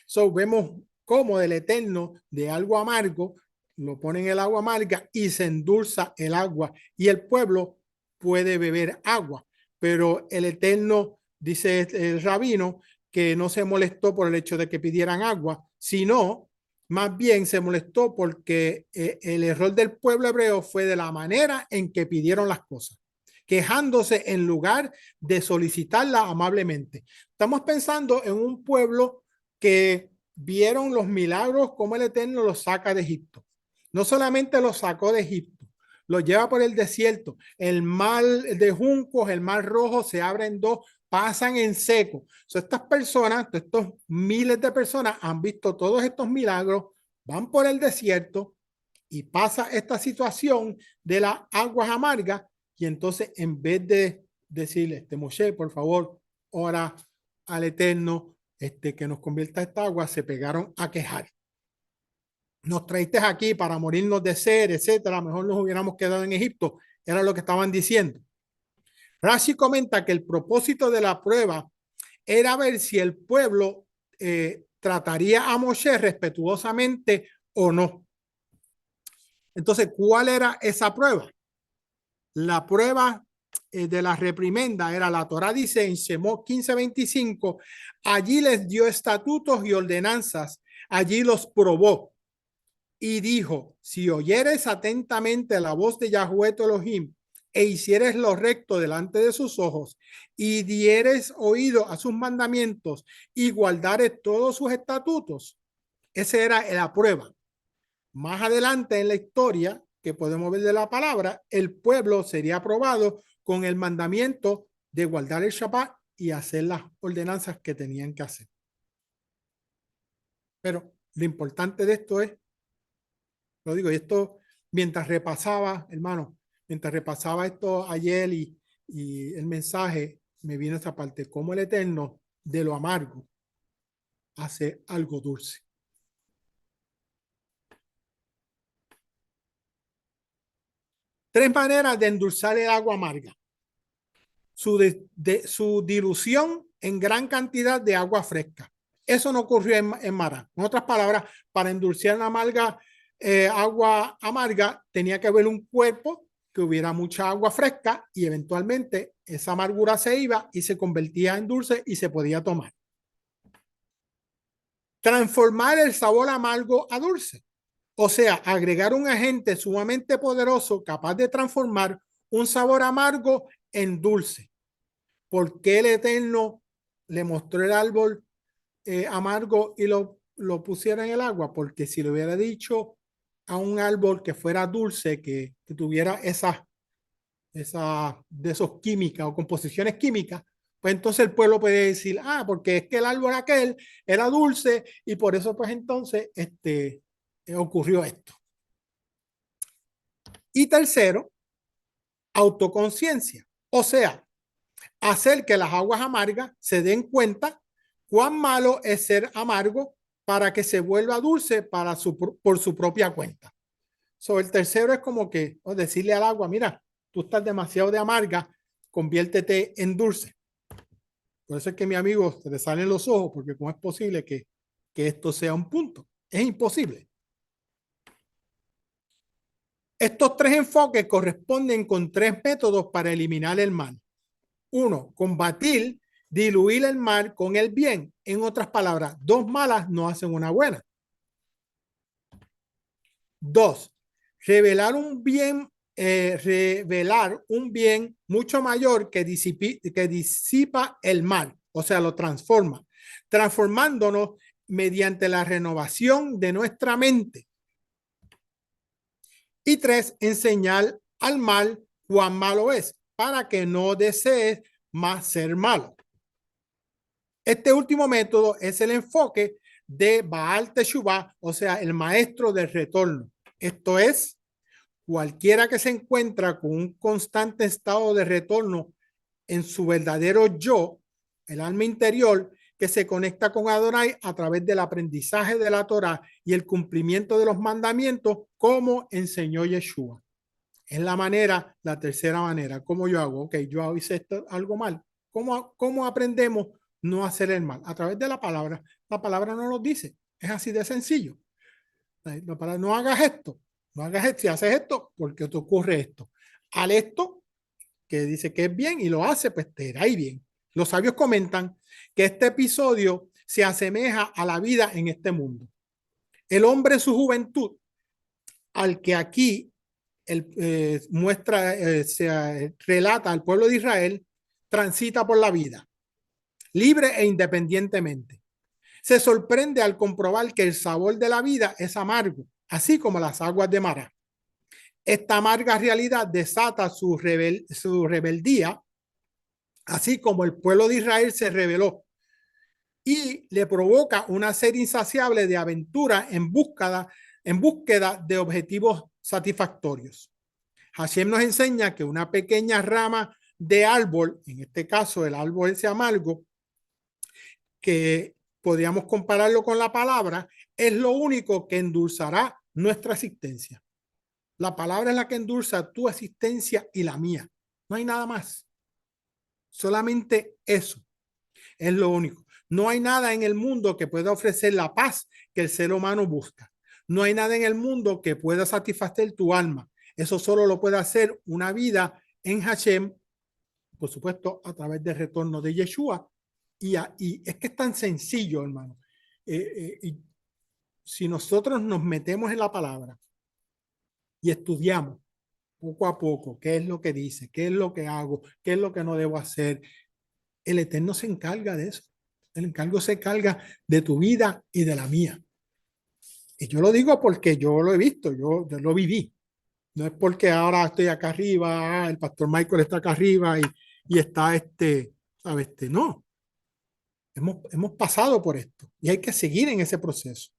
So, vemos cómo del Eterno, de algo amargo, lo pone en el agua amarga y se endulza el agua y el pueblo puede beber agua. Pero el Eterno, dice el rabino, que no se molestó por el hecho de que pidieran agua, sino más bien se molestó porque el error del pueblo hebreo fue de la manera en que pidieron las cosas, quejándose en lugar de solicitarla amablemente. Estamos pensando en un pueblo que vieron los milagros como el Eterno los saca de Egipto. No solamente los sacó de Egipto, los lleva por el desierto. El mar de juncos, el mar rojo se abre en dos, pasan en seco. So, estas personas, estos miles de personas han visto todos estos milagros, van por el desierto y pasa esta situación de las aguas amargas y entonces en vez de decirle, Moshe, por favor, ora al Eterno, que nos convierta esta agua, se pegaron a quejar. Nos traíste aquí para morirnos de sed, etcétera. Mejor nos hubiéramos quedado en Egipto. Era lo que estaban diciendo. Rashi comenta que el propósito de la prueba era ver si el pueblo trataría a Moshe respetuosamente o no. Entonces, ¿cuál era esa prueba? La prueba de la reprimenda era la Torá dice en Shemot 15:25, allí les dio estatutos y ordenanzas, allí los probó y dijo, si oyeres atentamente la voz de Yahweh tu Elohim e hicieres lo recto delante de sus ojos y dieres oído a sus mandamientos y guardares todos sus estatutos, esa era la prueba. Más adelante en la historia que podemos ver de la palabra, el pueblo sería aprobado con el mandamiento de guardar el Shabbat y hacer las ordenanzas que tenían que hacer. Pero lo importante de esto es, lo digo, esto mientras repasaba, hermano, mientras repasaba esto ayer y el mensaje, me vino esa parte, cómo el Eterno de lo amargo hace algo dulce. Tres maneras de endulzar el agua amarga. Su dilución en gran cantidad de agua fresca. Eso no ocurrió en Mará. En otras palabras, para endulzar la agua amarga, tenía que haber un cuerpo que hubiera mucha agua fresca y eventualmente esa amargura se iba y se convertía en dulce y se podía tomar. Transformar el sabor amargo a dulce. O sea, agregar un agente sumamente poderoso capaz de transformar un sabor amargo en dulce. ¿Por qué el Eterno le mostró el árbol amargo y lo pusiera en el agua? Porque si le hubiera dicho a un árbol que fuera dulce, que tuviera esa de esos químicas o composiciones químicas, pues entonces el pueblo puede decir, porque es que el árbol aquel era dulce y por eso pues entonces ocurrió esto. Y tercero, autoconciencia. O sea, hacer que las aguas amargas se den cuenta cuán malo es ser amargo para que se vuelva dulce por su propia cuenta. El tercero es como que decirle al agua, mira, tú estás demasiado de amarga, conviértete en dulce. Por eso es que mi amigo se le salen los ojos, porque cómo es posible que esto sea un punto. Es imposible. Estos tres enfoques corresponden con tres métodos para eliminar el mal. Uno, combatir, diluir el mal con el bien. En otras palabras, dos malas no hacen una buena. Dos, revelar un bien mucho mayor que disipa el mal, o sea, lo transforma, transformándonos mediante la renovación de nuestra mente. Y tres, enseñar al mal cuán malo es, para que no desees más ser malo. Este último método es el enfoque de Baal Teshuvah, o sea, el maestro del retorno. Esto es, cualquiera que se encuentra con un constante estado de retorno en su verdadero yo, el alma interior, que se conecta con Adonai a través del aprendizaje de la Torah y el cumplimiento de los mandamientos, como enseñó Yeshua. Es la tercera manera. ¿Cómo yo hago? Ok, yo hice esto, algo mal. ¿Cómo aprendemos no hacer el mal? A través de la palabra. La palabra no nos dice. Es así de sencillo. La palabra, no hagas esto. No hagas esto. Si haces esto, porque te ocurre esto. Al esto, que dice que es bien y lo hace, pues te irá bien. Los sabios comentan que este episodio se asemeja a la vida en este mundo. El hombre en su juventud, al que aquí muestra, se relata al pueblo de Israel, transita por la vida, libre e independientemente. Se sorprende al comprobar que el sabor de la vida es amargo, así como las aguas de Mará. Esta amarga realidad desata su rebeldía, así como el pueblo de Israel se rebeló y le provoca una serie insaciable de aventuras en búsqueda de objetivos satisfactorios. Hashem nos enseña que una pequeña rama de árbol, en este caso el árbol ese amargo, que podríamos compararlo con la palabra, es lo único que endulzará nuestra existencia. La palabra es la que endulza tu existencia y la mía. No hay nada más. Solamente eso es lo único. No hay nada en el mundo que pueda ofrecer la paz que el ser humano busca. No hay nada en el mundo que pueda satisfacer tu alma. Eso solo lo puede hacer una vida en Hashem, por supuesto, a través del retorno de Yeshua. Y es que es tan sencillo, hermano. Y si nosotros nos metemos en la palabra y estudiamos poco a poco qué es lo que dice, qué es lo que hago, qué es lo que no debo hacer, el Eterno se encarga de eso. El encargo se encarga de tu vida y de la mía. Y yo lo digo porque yo lo he visto, yo lo viví. No es porque ahora estoy acá arriba, el pastor Michael está acá arriba y está ¿sabes? No. Hemos pasado por esto y hay que seguir en ese proceso.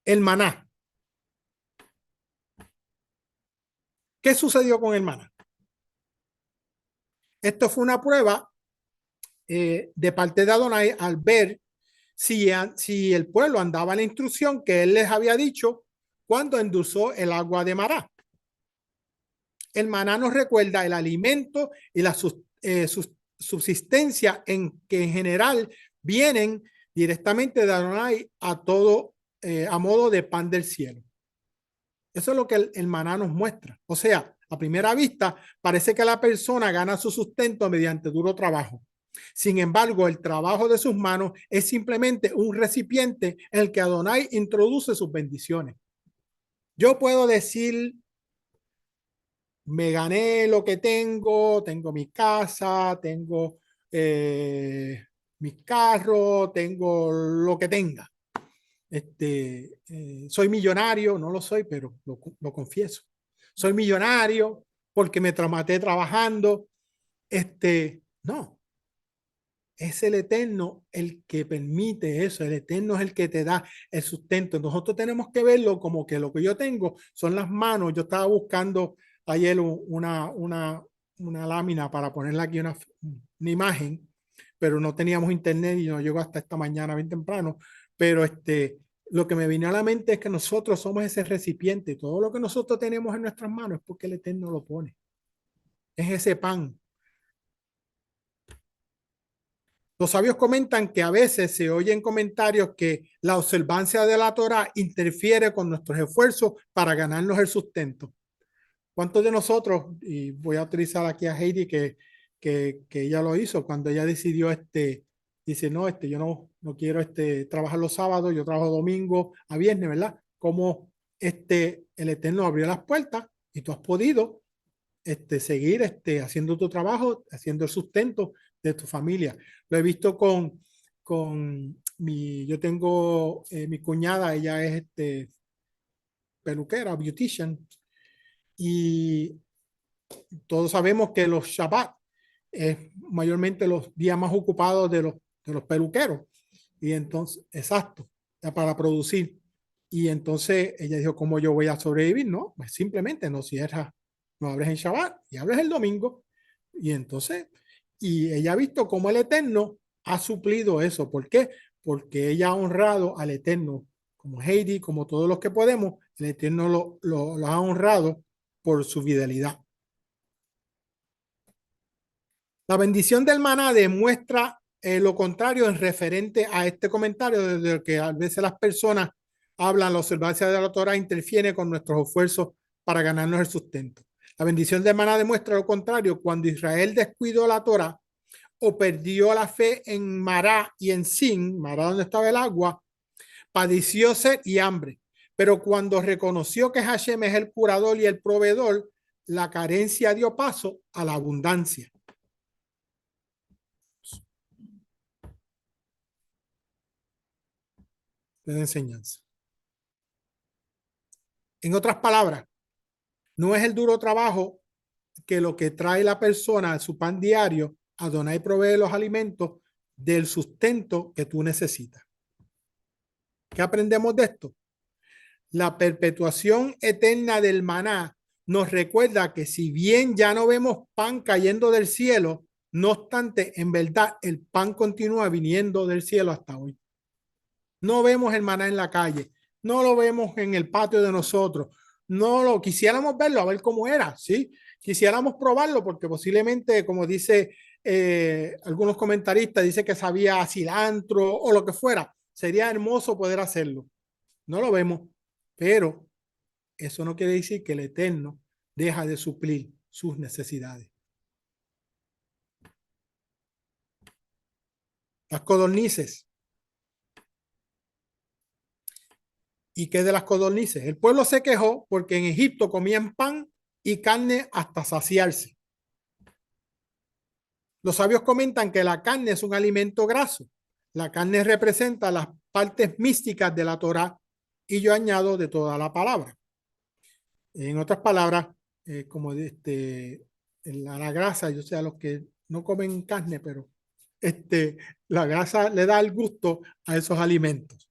El maná. ¿Qué sucedió con el maná? Esto fue una prueba de parte de Adonai al ver si el pueblo andaba en la instrucción que él les había dicho cuando endulzó el agua de Mará. El maná nos recuerda el alimento y la subsistencia en que en general vienen directamente de Adonai a todo a modo de pan del cielo. Eso es lo que el maná nos muestra. O sea, a primera vista parece que la persona gana su sustento mediante duro trabajo. Sin embargo, el trabajo de sus manos es simplemente un recipiente en el que Adonai introduce sus bendiciones. Yo puedo decir, me gané lo que tengo mi casa, tengo mi carro, tengo lo que tenga. Soy millonario, no lo soy, pero lo confieso. Soy millonario porque me maté trabajando. No, es el Eterno el que permite eso, el Eterno es el que te da el sustento. Nosotros tenemos que verlo como que lo que yo tengo son las manos. Yo estaba buscando ayer una lámina para ponerle aquí una imagen, pero no teníamos internet y no llegó hasta esta mañana bien temprano. Pero lo que me vino a la mente es que nosotros somos ese recipiente. Todo lo que nosotros tenemos en nuestras manos es porque el Eterno lo pone. Es ese pan. Los sabios comentan que a veces se oyen comentarios que la observancia de la Torah interfiere con nuestros esfuerzos para ganarnos el sustento. ¿Cuántos de nosotros, y voy a utilizar aquí a Heidi que ella lo hizo cuando ella decidió dice, no, yo no quiero trabajar los sábados, yo trabajo domingo a viernes, ¿verdad? Como el Eterno abrió las puertas y tú has podido seguir haciendo tu trabajo, haciendo el sustento de tu familia. Lo he visto yo tengo mi cuñada, ella es peluquera, beautician, y todos sabemos que los Shabbat es mayormente los días más ocupados de los peluqueros. Y entonces, exacto, para producir. Y entonces ella dijo, ¿cómo yo voy a sobrevivir? No, pues simplemente no cierras, no abres en Shabbat y abres el domingo. Y entonces, y ella ha visto cómo el Eterno ha suplido eso. ¿Por qué? Porque ella ha honrado al Eterno, como Heidi, como todos los que podemos, el Eterno lo ha honrado por su fidelidad. La bendición del maná demuestra lo contrario en referente a este comentario, desde que a veces las personas hablan, la observancia de la Torah interfiere con nuestros esfuerzos para ganarnos el sustento. La bendición del maná demuestra lo contrario. Cuando Israel descuidó la Torah o perdió la fe en Mará y en Sin, Mará donde estaba el agua, padeció sed y hambre. Pero cuando reconoció que Hashem es el curador y el proveedor, la carencia dio paso a la abundancia. De enseñanza. En otras palabras, no es el duro trabajo que lo que trae la persona a su pan diario, Adonai provee los alimentos del sustento que tú necesitas. ¿Qué aprendemos de esto? La perpetuación eterna del maná nos recuerda que si bien ya no vemos pan cayendo del cielo, no obstante, en verdad el pan continúa viniendo del cielo hasta hoy. No vemos el maná en la calle, no lo vemos en el patio de nosotros, no lo quisiéramos verlo, a ver cómo era, ¿sí? Quisiéramos probarlo porque posiblemente, como dice algunos comentaristas, dice que sabía a cilantro o lo que fuera. Sería hermoso poder hacerlo. No lo vemos, pero eso no quiere decir que el Eterno deja de suplir sus necesidades. Las codornices. ¿Y qué de las codornices? El pueblo se quejó porque en Egipto comían pan y carne hasta saciarse. Los sabios comentan que la carne es un alimento graso. La carne representa las partes místicas de la Torá y yo añado de toda la palabra. En otras palabras, como la grasa, yo sé a los que no comen carne, pero la grasa le da el gusto a esos alimentos.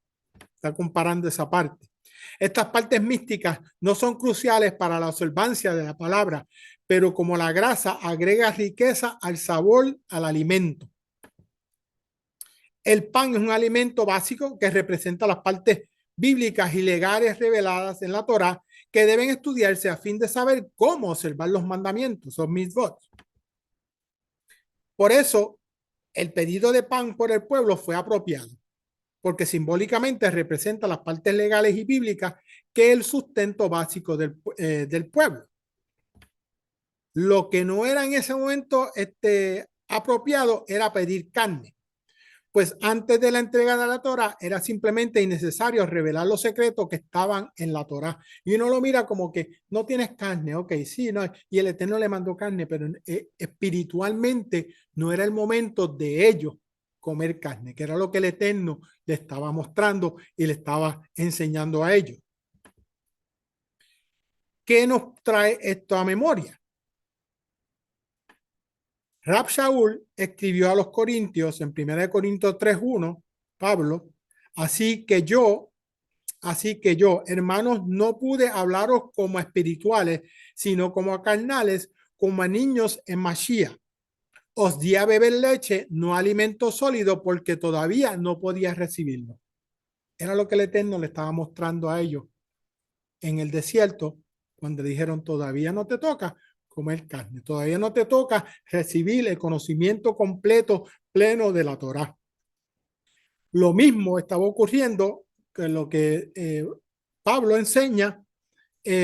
Está comparando esa parte. Estas partes místicas no son cruciales para la observancia de la palabra, pero como la grasa agrega riqueza al sabor al alimento. El pan es un alimento básico que representa las partes bíblicas y legales reveladas en la Torá que deben estudiarse a fin de saber cómo observar los mandamientos o mitzvot. Por eso, el pedido de pan por el pueblo fue apropiado, porque simbólicamente representa las partes legales y bíblicas que es el sustento básico del pueblo. Lo que no era en ese momento apropiado era pedir carne, pues antes de la entrega de la Torah era simplemente innecesario revelar los secretos que estaban en la Torah. Y uno lo mira como que no tienes carne, ok, sí, no, y el Eterno le mandó carne, pero espiritualmente no era el momento de ellos comer carne, que era lo que el Eterno le estaba mostrando y le estaba enseñando a ellos. ¿Qué nos trae esto a memoria? Rab Shaul escribió a los Corintios en 1 Corintios 3:1, Pablo, así que yo, hermanos, no pude hablaros como espirituales, sino como a carnales, como a niños en Mashiach. Os di a beber leche, no alimento sólido, porque todavía no podía recibirlo. Era lo que el Eterno le estaba mostrando a ellos en el desierto, cuando le dijeron, todavía no te toca comer carne, todavía no te toca recibir el conocimiento completo, pleno de la Torá. Lo mismo estaba ocurriendo que lo que Pablo enseña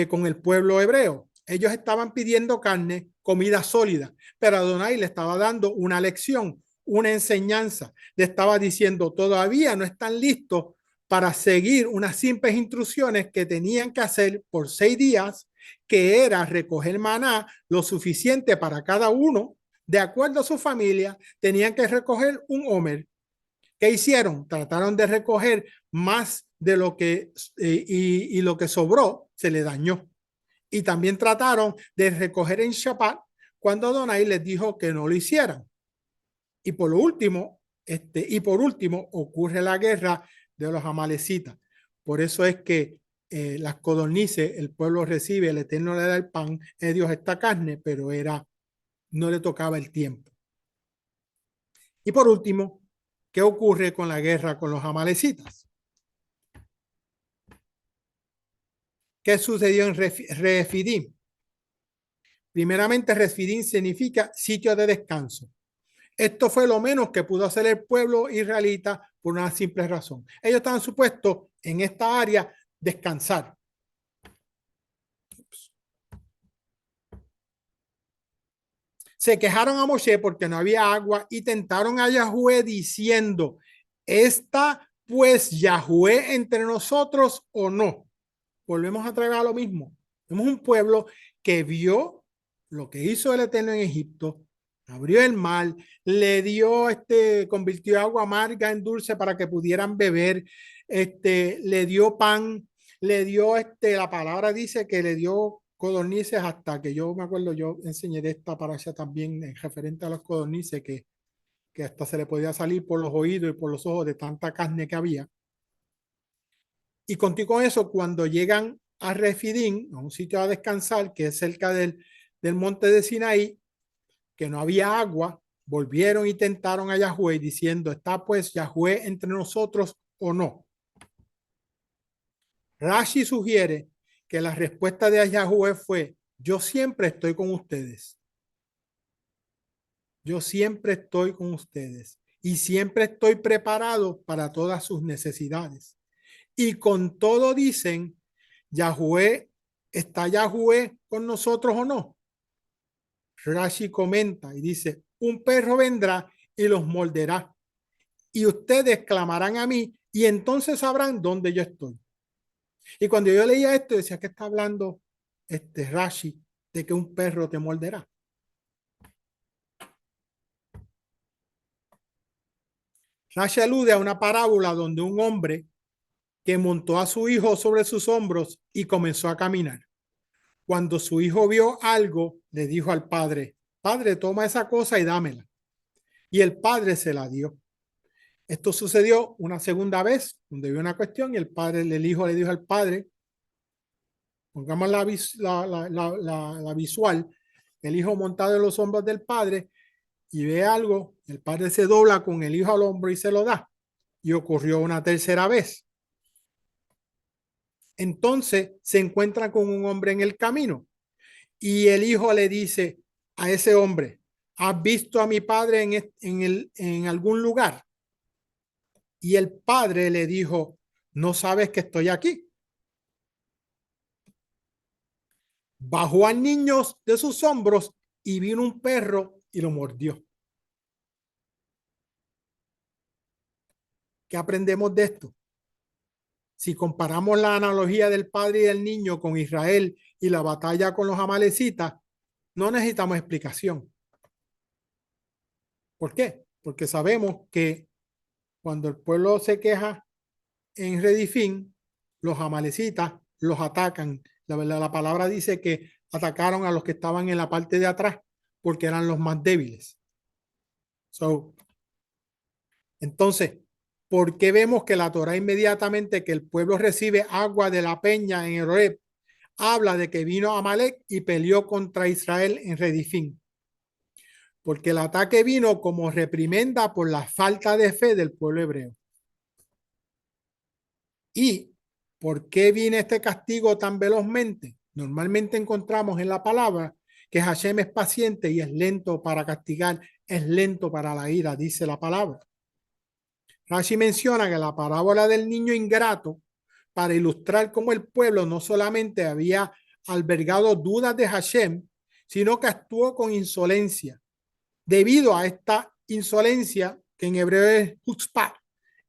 con el pueblo hebreo. Ellos estaban pidiendo carne, comida sólida, pero Adonai le estaba dando una lección, una enseñanza. Le estaba diciendo, todavía no están listos para seguir unas simples instrucciones que tenían que hacer por 6 días, que era recoger maná lo suficiente para cada uno, de acuerdo a su familia, tenían que recoger un homer. ¿Qué hicieron? Trataron de recoger más de lo que y lo que sobró se le dañó. Y también trataron de recoger en Shabbat cuando Adonai les dijo que no lo hicieran. Y por último ocurre la guerra de los amalecitas. Por eso es que las codornices, el pueblo recibe, el Eterno le da el pan, Dios esta carne, pero no le tocaba el tiempo. Y por último, ¿qué ocurre con la guerra con los amalecitas? ¿Qué sucedió en Refidim? Primeramente, Refidim significa sitio de descanso. Esto fue lo menos que pudo hacer el pueblo israelita por una simple razón. Ellos estaban supuestos en esta área descansar. Se quejaron a Moshe porque no había agua y tentaron a Yahweh diciendo, ¿está pues Yahweh entre nosotros o no? Volvemos a traer a lo mismo. Tenemos un pueblo que vio lo que hizo el Eterno en Egipto, abrió el mar, le dio, convirtió agua amarga en dulce para que pudieran beber, le dio pan, le dio, la palabra dice que le dio codornices hasta que yo me acuerdo, yo enseñé de esta para allá también referente a los codornices que hasta se le podía salir por los oídos y por los ojos de tanta carne que había. Y contigo con eso, cuando llegan a Refidim, a un sitio a descansar que es cerca del monte de Sinaí, que no había agua, volvieron y tentaron a Yahweh diciendo, ¿está pues Yahweh entre nosotros o no? Rashi sugiere que la respuesta de Yahweh fue, yo siempre estoy con ustedes. Yo siempre estoy con ustedes y siempre estoy preparado para todas sus necesidades. Y con todo dicen, Yahweh, ¿está Yahweh con nosotros o no? Rashi comenta y dice, un perro vendrá y los morderá y ustedes clamarán a mí y entonces sabrán dónde yo estoy. Y cuando yo leía esto, decía que está hablando Rashi de que un perro te morderá. Rashi alude a una parábola donde un hombre que montó a su hijo sobre sus hombros y comenzó a caminar. Cuando su hijo vio algo, le dijo al padre, padre, toma esa cosa y dámela. Y el padre se la dio. Esto sucedió una segunda vez, donde vio una cuestión y el hijo le dijo al padre, pongamos la visual, el hijo montado en los hombros del padre y ve algo, el padre se dobla con el hijo al hombro y se lo da. Y ocurrió una tercera vez. Entonces se encuentra con un hombre en el camino y el hijo le dice a ese hombre, ¿has visto a mi padre en algún lugar? Y el padre le dijo, ¿no sabes que estoy aquí? Bajó al niño de sus hombros y vino un perro y lo mordió. ¿Qué aprendemos de esto? Si comparamos la analogía del padre y del niño con Israel y la batalla con los amalecitas, no necesitamos explicación. ¿Por qué? Porque sabemos que cuando el pueblo se queja en Redifín, los amalecitas los atacan. La palabra dice que atacaron a los que estaban en la parte de atrás porque eran los más débiles. Entonces, ¿por qué vemos que la Torah inmediatamente que el pueblo recibe agua de la peña en Horeb, habla de que vino Amalek y peleó contra Israel en Redifín? Porque el ataque vino como reprimenda por la falta de fe del pueblo hebreo. ¿Y por qué viene este castigo tan velozmente? Normalmente encontramos en la palabra que Hashem es paciente y es lento para castigar, es lento para la ira, dice la palabra. Rashi menciona que la parábola del niño ingrato para ilustrar cómo el pueblo no solamente había albergado dudas de Hashem, sino que actuó con insolencia. Debido a esta insolencia, que en hebreo es chutzpah,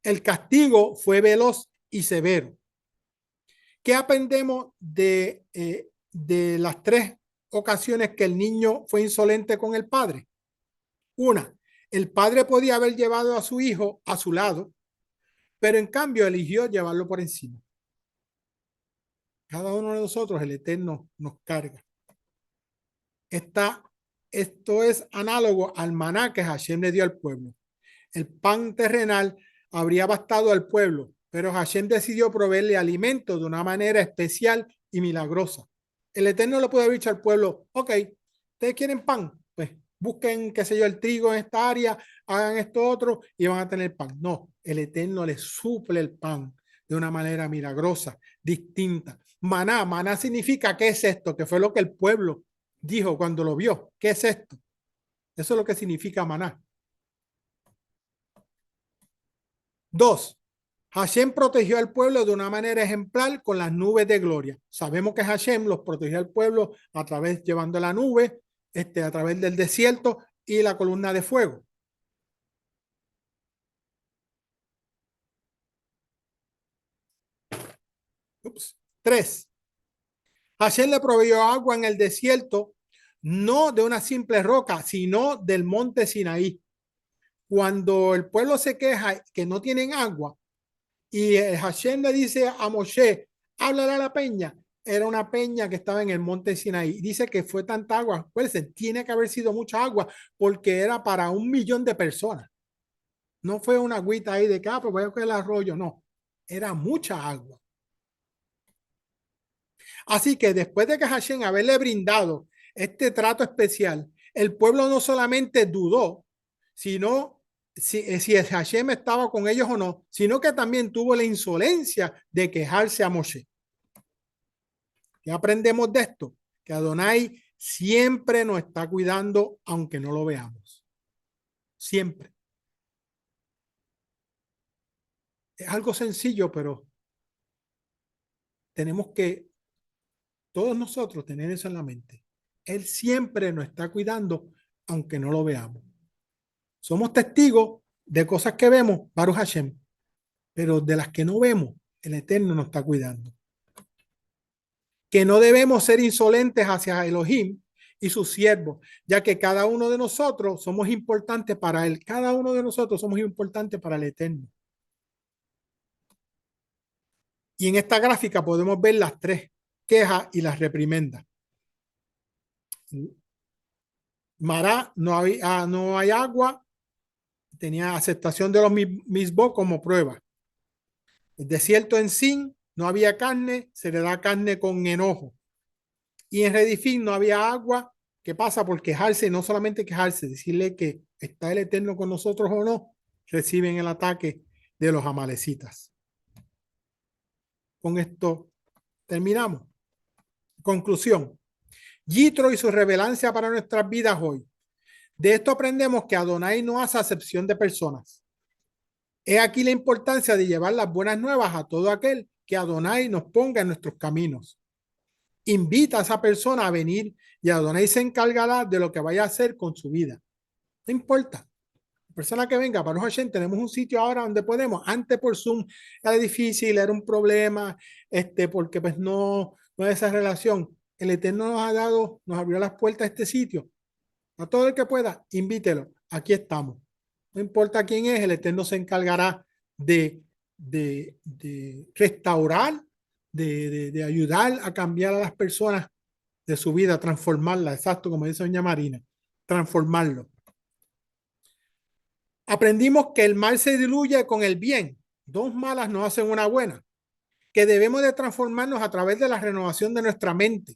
el castigo fue veloz y severo. ¿Qué aprendemos de las tres ocasiones que el niño fue insolente con el padre? Una, el padre podía haber llevado a su hijo a su lado, pero en cambio eligió llevarlo por encima. Cada uno de nosotros, el Eterno nos carga. Esto es análogo al maná que Hashem le dio al pueblo. El pan terrenal habría bastado al pueblo, pero Hashem decidió proveerle alimento de una manera especial y milagrosa. El Eterno le pudo haber dicho al pueblo, ok, ¿ustedes quieren pan? Pues busquen, qué sé yo, el trigo en esta área, hagan esto otro y van a tener pan. No, el Eterno les suple el pan de una manera milagrosa, distinta. Maná significa, ¿qué es esto? Que fue lo que el pueblo dijo cuando lo vio. ¿Qué es esto? Eso es lo que significa maná. Dos, Hashem protegió al pueblo de una manera ejemplar con las nubes de gloria. Sabemos que Hashem los protegió al pueblo a través, llevando la nube, a través del desierto y la columna de fuego. Ups. Tres, Hashem le proveyó agua en el desierto, no de una simple roca, sino del monte Sinaí. Cuando el pueblo se queja que no tienen agua y Hashem le dice a Moshe, háblale a la peña, era una peña que estaba en el monte Sinaí. Dice que fue tanta agua, pues tiene que haber sido mucha agua porque era para 1 millón de personas. No fue una agüita ahí de pues voy a coger el arroyo, no, era mucha agua. Así que después de que Hashem haberle brindado este trato especial, el pueblo no solamente dudó, sino si Hashem estaba con ellos o no, sino que también tuvo la insolencia de quejarse a Moshe. ¿Qué aprendemos de esto? Que Adonai siempre nos está cuidando aunque no lo veamos. Siempre. Es algo sencillo, pero tenemos que todos nosotros tener eso en la mente. Él siempre nos está cuidando aunque no lo veamos. Somos testigos de cosas que vemos, Baruch Hashem, pero de las que no vemos, el Eterno nos está cuidando. Que no debemos ser insolentes hacia Elohim y sus siervos, ya que cada uno de nosotros somos importantes para Él. Cada uno de nosotros somos importantes para el Eterno. Y en esta gráfica podemos ver las tres quejas y las reprimendas. Mará, no hay agua, tenía aceptación de los misbos como prueba. El desierto en Sin no había carne, se le da carne con enojo. Y en Redifín no había agua. ¿Qué pasa? Por quejarse, no solamente quejarse, decirle que está el Eterno con nosotros o no, reciben el ataque de los amalecitas. Con esto terminamos. Conclusión. Yitro y su revelancia para nuestras vidas hoy. De esto aprendemos que Adonai no hace acepción de personas. He aquí la importancia de llevar las buenas nuevas a todo aquel que Adonai nos ponga en nuestros caminos. Invita a esa persona a venir y Adonai se encargará de lo que vaya a hacer con su vida. No importa. La persona que venga, para Hashem, tenemos un sitio ahora donde podemos. Antes por Zoom era difícil, era un problema, porque pues no hay esa relación. El Eterno nos ha dado, nos abrió las puertas a este sitio. A todo el que pueda, invítelo. Aquí estamos. No importa quién es, el Eterno se encargará de restaurar, de ayudar a cambiar a las personas de su vida, transformarla, exacto, como dice doña Marina, transformarlo. Aprendimos que el mal se diluye con el bien. Dos malas no hacen una buena. Que debemos de transformarnos a través de la renovación de nuestra mente.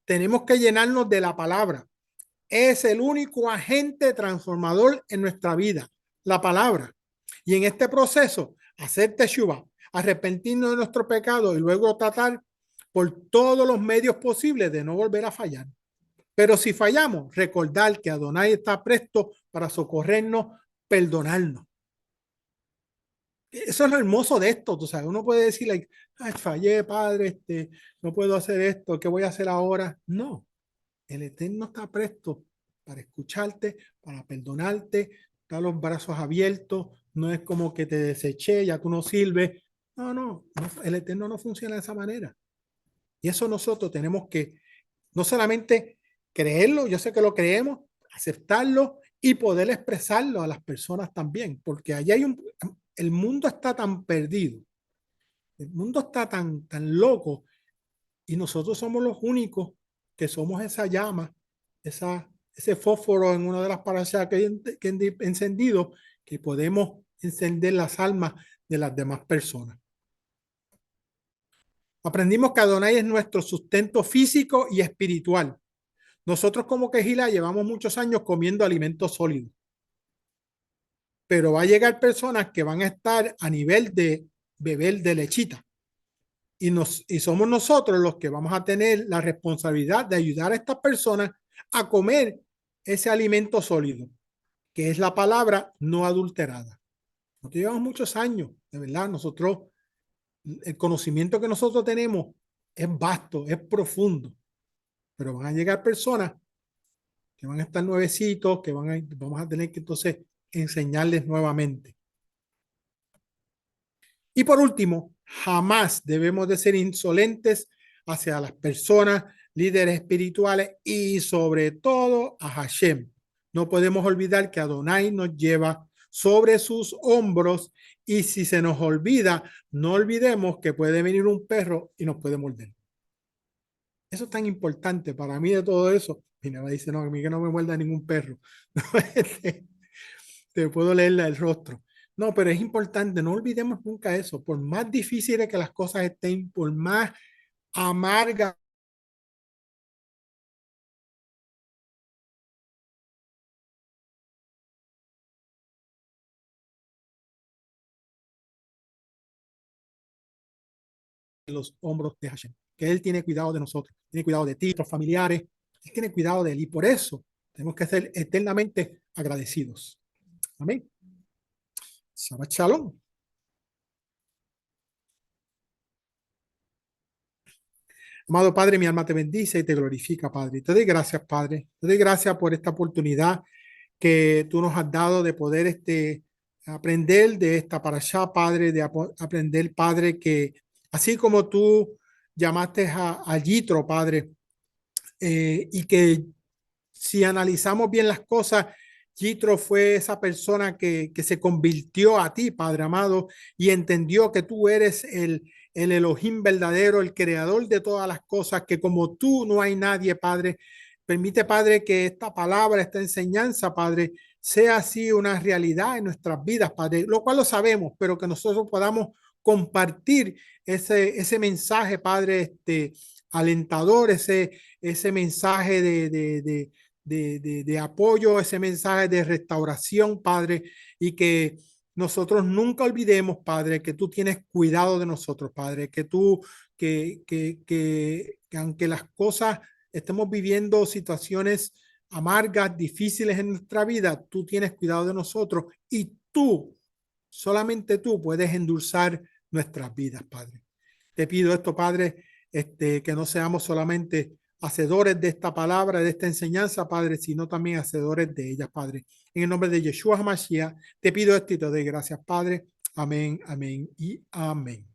Tenemos que llenarnos de la palabra. Es el único agente transformador en nuestra vida, la palabra. Y en este proceso, hacer teshuva, arrepentirnos de nuestro pecado y luego tratar por todos los medios posibles de no volver a fallar. Pero si fallamos, recordar que Adonai está presto para socorrernos, perdonarnos. Eso es lo hermoso de esto, tú sabes, uno puede decir, like, ay, fallé, padre, no puedo hacer esto, ¿qué voy a hacer ahora? No, el Eterno está presto para escucharte, para perdonarte, está los brazos abiertos, no es como que te deseché, ya tú no sirves. No, el Eterno no funciona de esa manera. Y eso nosotros tenemos que no solamente creerlo, yo sé que lo creemos, aceptarlo y poder expresarlo a las personas también, porque allá el mundo está tan perdido, el mundo está tan loco y nosotros somos los únicos que somos esa llama, ese fósforo en una de las parashas que he encendido, que podemos encender las almas de las demás personas. Aprendimos que Adonai es nuestro sustento físico y espiritual. Nosotros como Quejila llevamos muchos años comiendo alimentos sólidos, pero va a llegar personas que van a estar a nivel de beber de lechita. Y somos nosotros los que vamos a tener la responsabilidad de ayudar a estas personas a comer ese alimento sólido, que es la palabra no adulterada. Nosotros llevamos muchos años, de verdad, nosotros, el conocimiento que nosotros tenemos es vasto, es profundo, pero van a llegar personas que van a estar nuevecitos, vamos a tener que entonces enseñarles nuevamente. Y por último, jamás debemos de ser insolentes hacia las personas, líderes espirituales y sobre todo a Hashem. No podemos olvidar que Adonai nos lleva sobre sus hombros y si se nos olvida, no olvidemos que puede venir un perro y nos puede morder. Eso es tan importante para mí de todo eso. Y me dice, no, a mí que no me muerda ningún perro. Te puedo leer el rostro. No, pero es importante, no olvidemos nunca eso. Por más difíciles que las cosas estén, por más amargas los hombros de Hashem, que Él tiene cuidado de nosotros, tiene cuidado de ti, de tus familiares, Él tiene cuidado de Él y por eso tenemos que ser eternamente agradecidos. Amén. Shabbat Shalom. Amado Padre, mi alma te bendice y te glorifica, Padre. Te doy gracias, Padre. Te doy gracias por esta oportunidad que tú nos has dado de poder aprender de esta parashá, Padre, de aprender, Padre, que así como tú llamaste a Yitro, Padre, y que si analizamos bien las cosas, Yitro fue esa persona que se convirtió a ti, Padre amado, y entendió que tú eres el Elohim verdadero, el creador de todas las cosas, que como tú no hay nadie, Padre. Permite, Padre, que esta palabra, esta enseñanza, Padre, sea así una realidad en nuestras vidas, Padre, lo cual lo sabemos, pero que nosotros podamos compartir ese mensaje, Padre, alentador, ese mensaje de apoyo, ese mensaje de restauración, Padre, y que nosotros nunca olvidemos, Padre, que tú tienes cuidado de nosotros, Padre, que tú, que aunque las cosas estemos viviendo situaciones amargas, difíciles en nuestra vida, tú tienes cuidado de nosotros y tú, solamente tú puedes endulzar nuestras vidas, Padre. Te pido esto, Padre, que no seamos solamente hacedores de esta palabra, de esta enseñanza, Padre, sino también hacedores de ella, Padre. En el nombre de Yeshua HaMashiach, te pido esto y te doy gracias, Padre. Amén, amén y amén.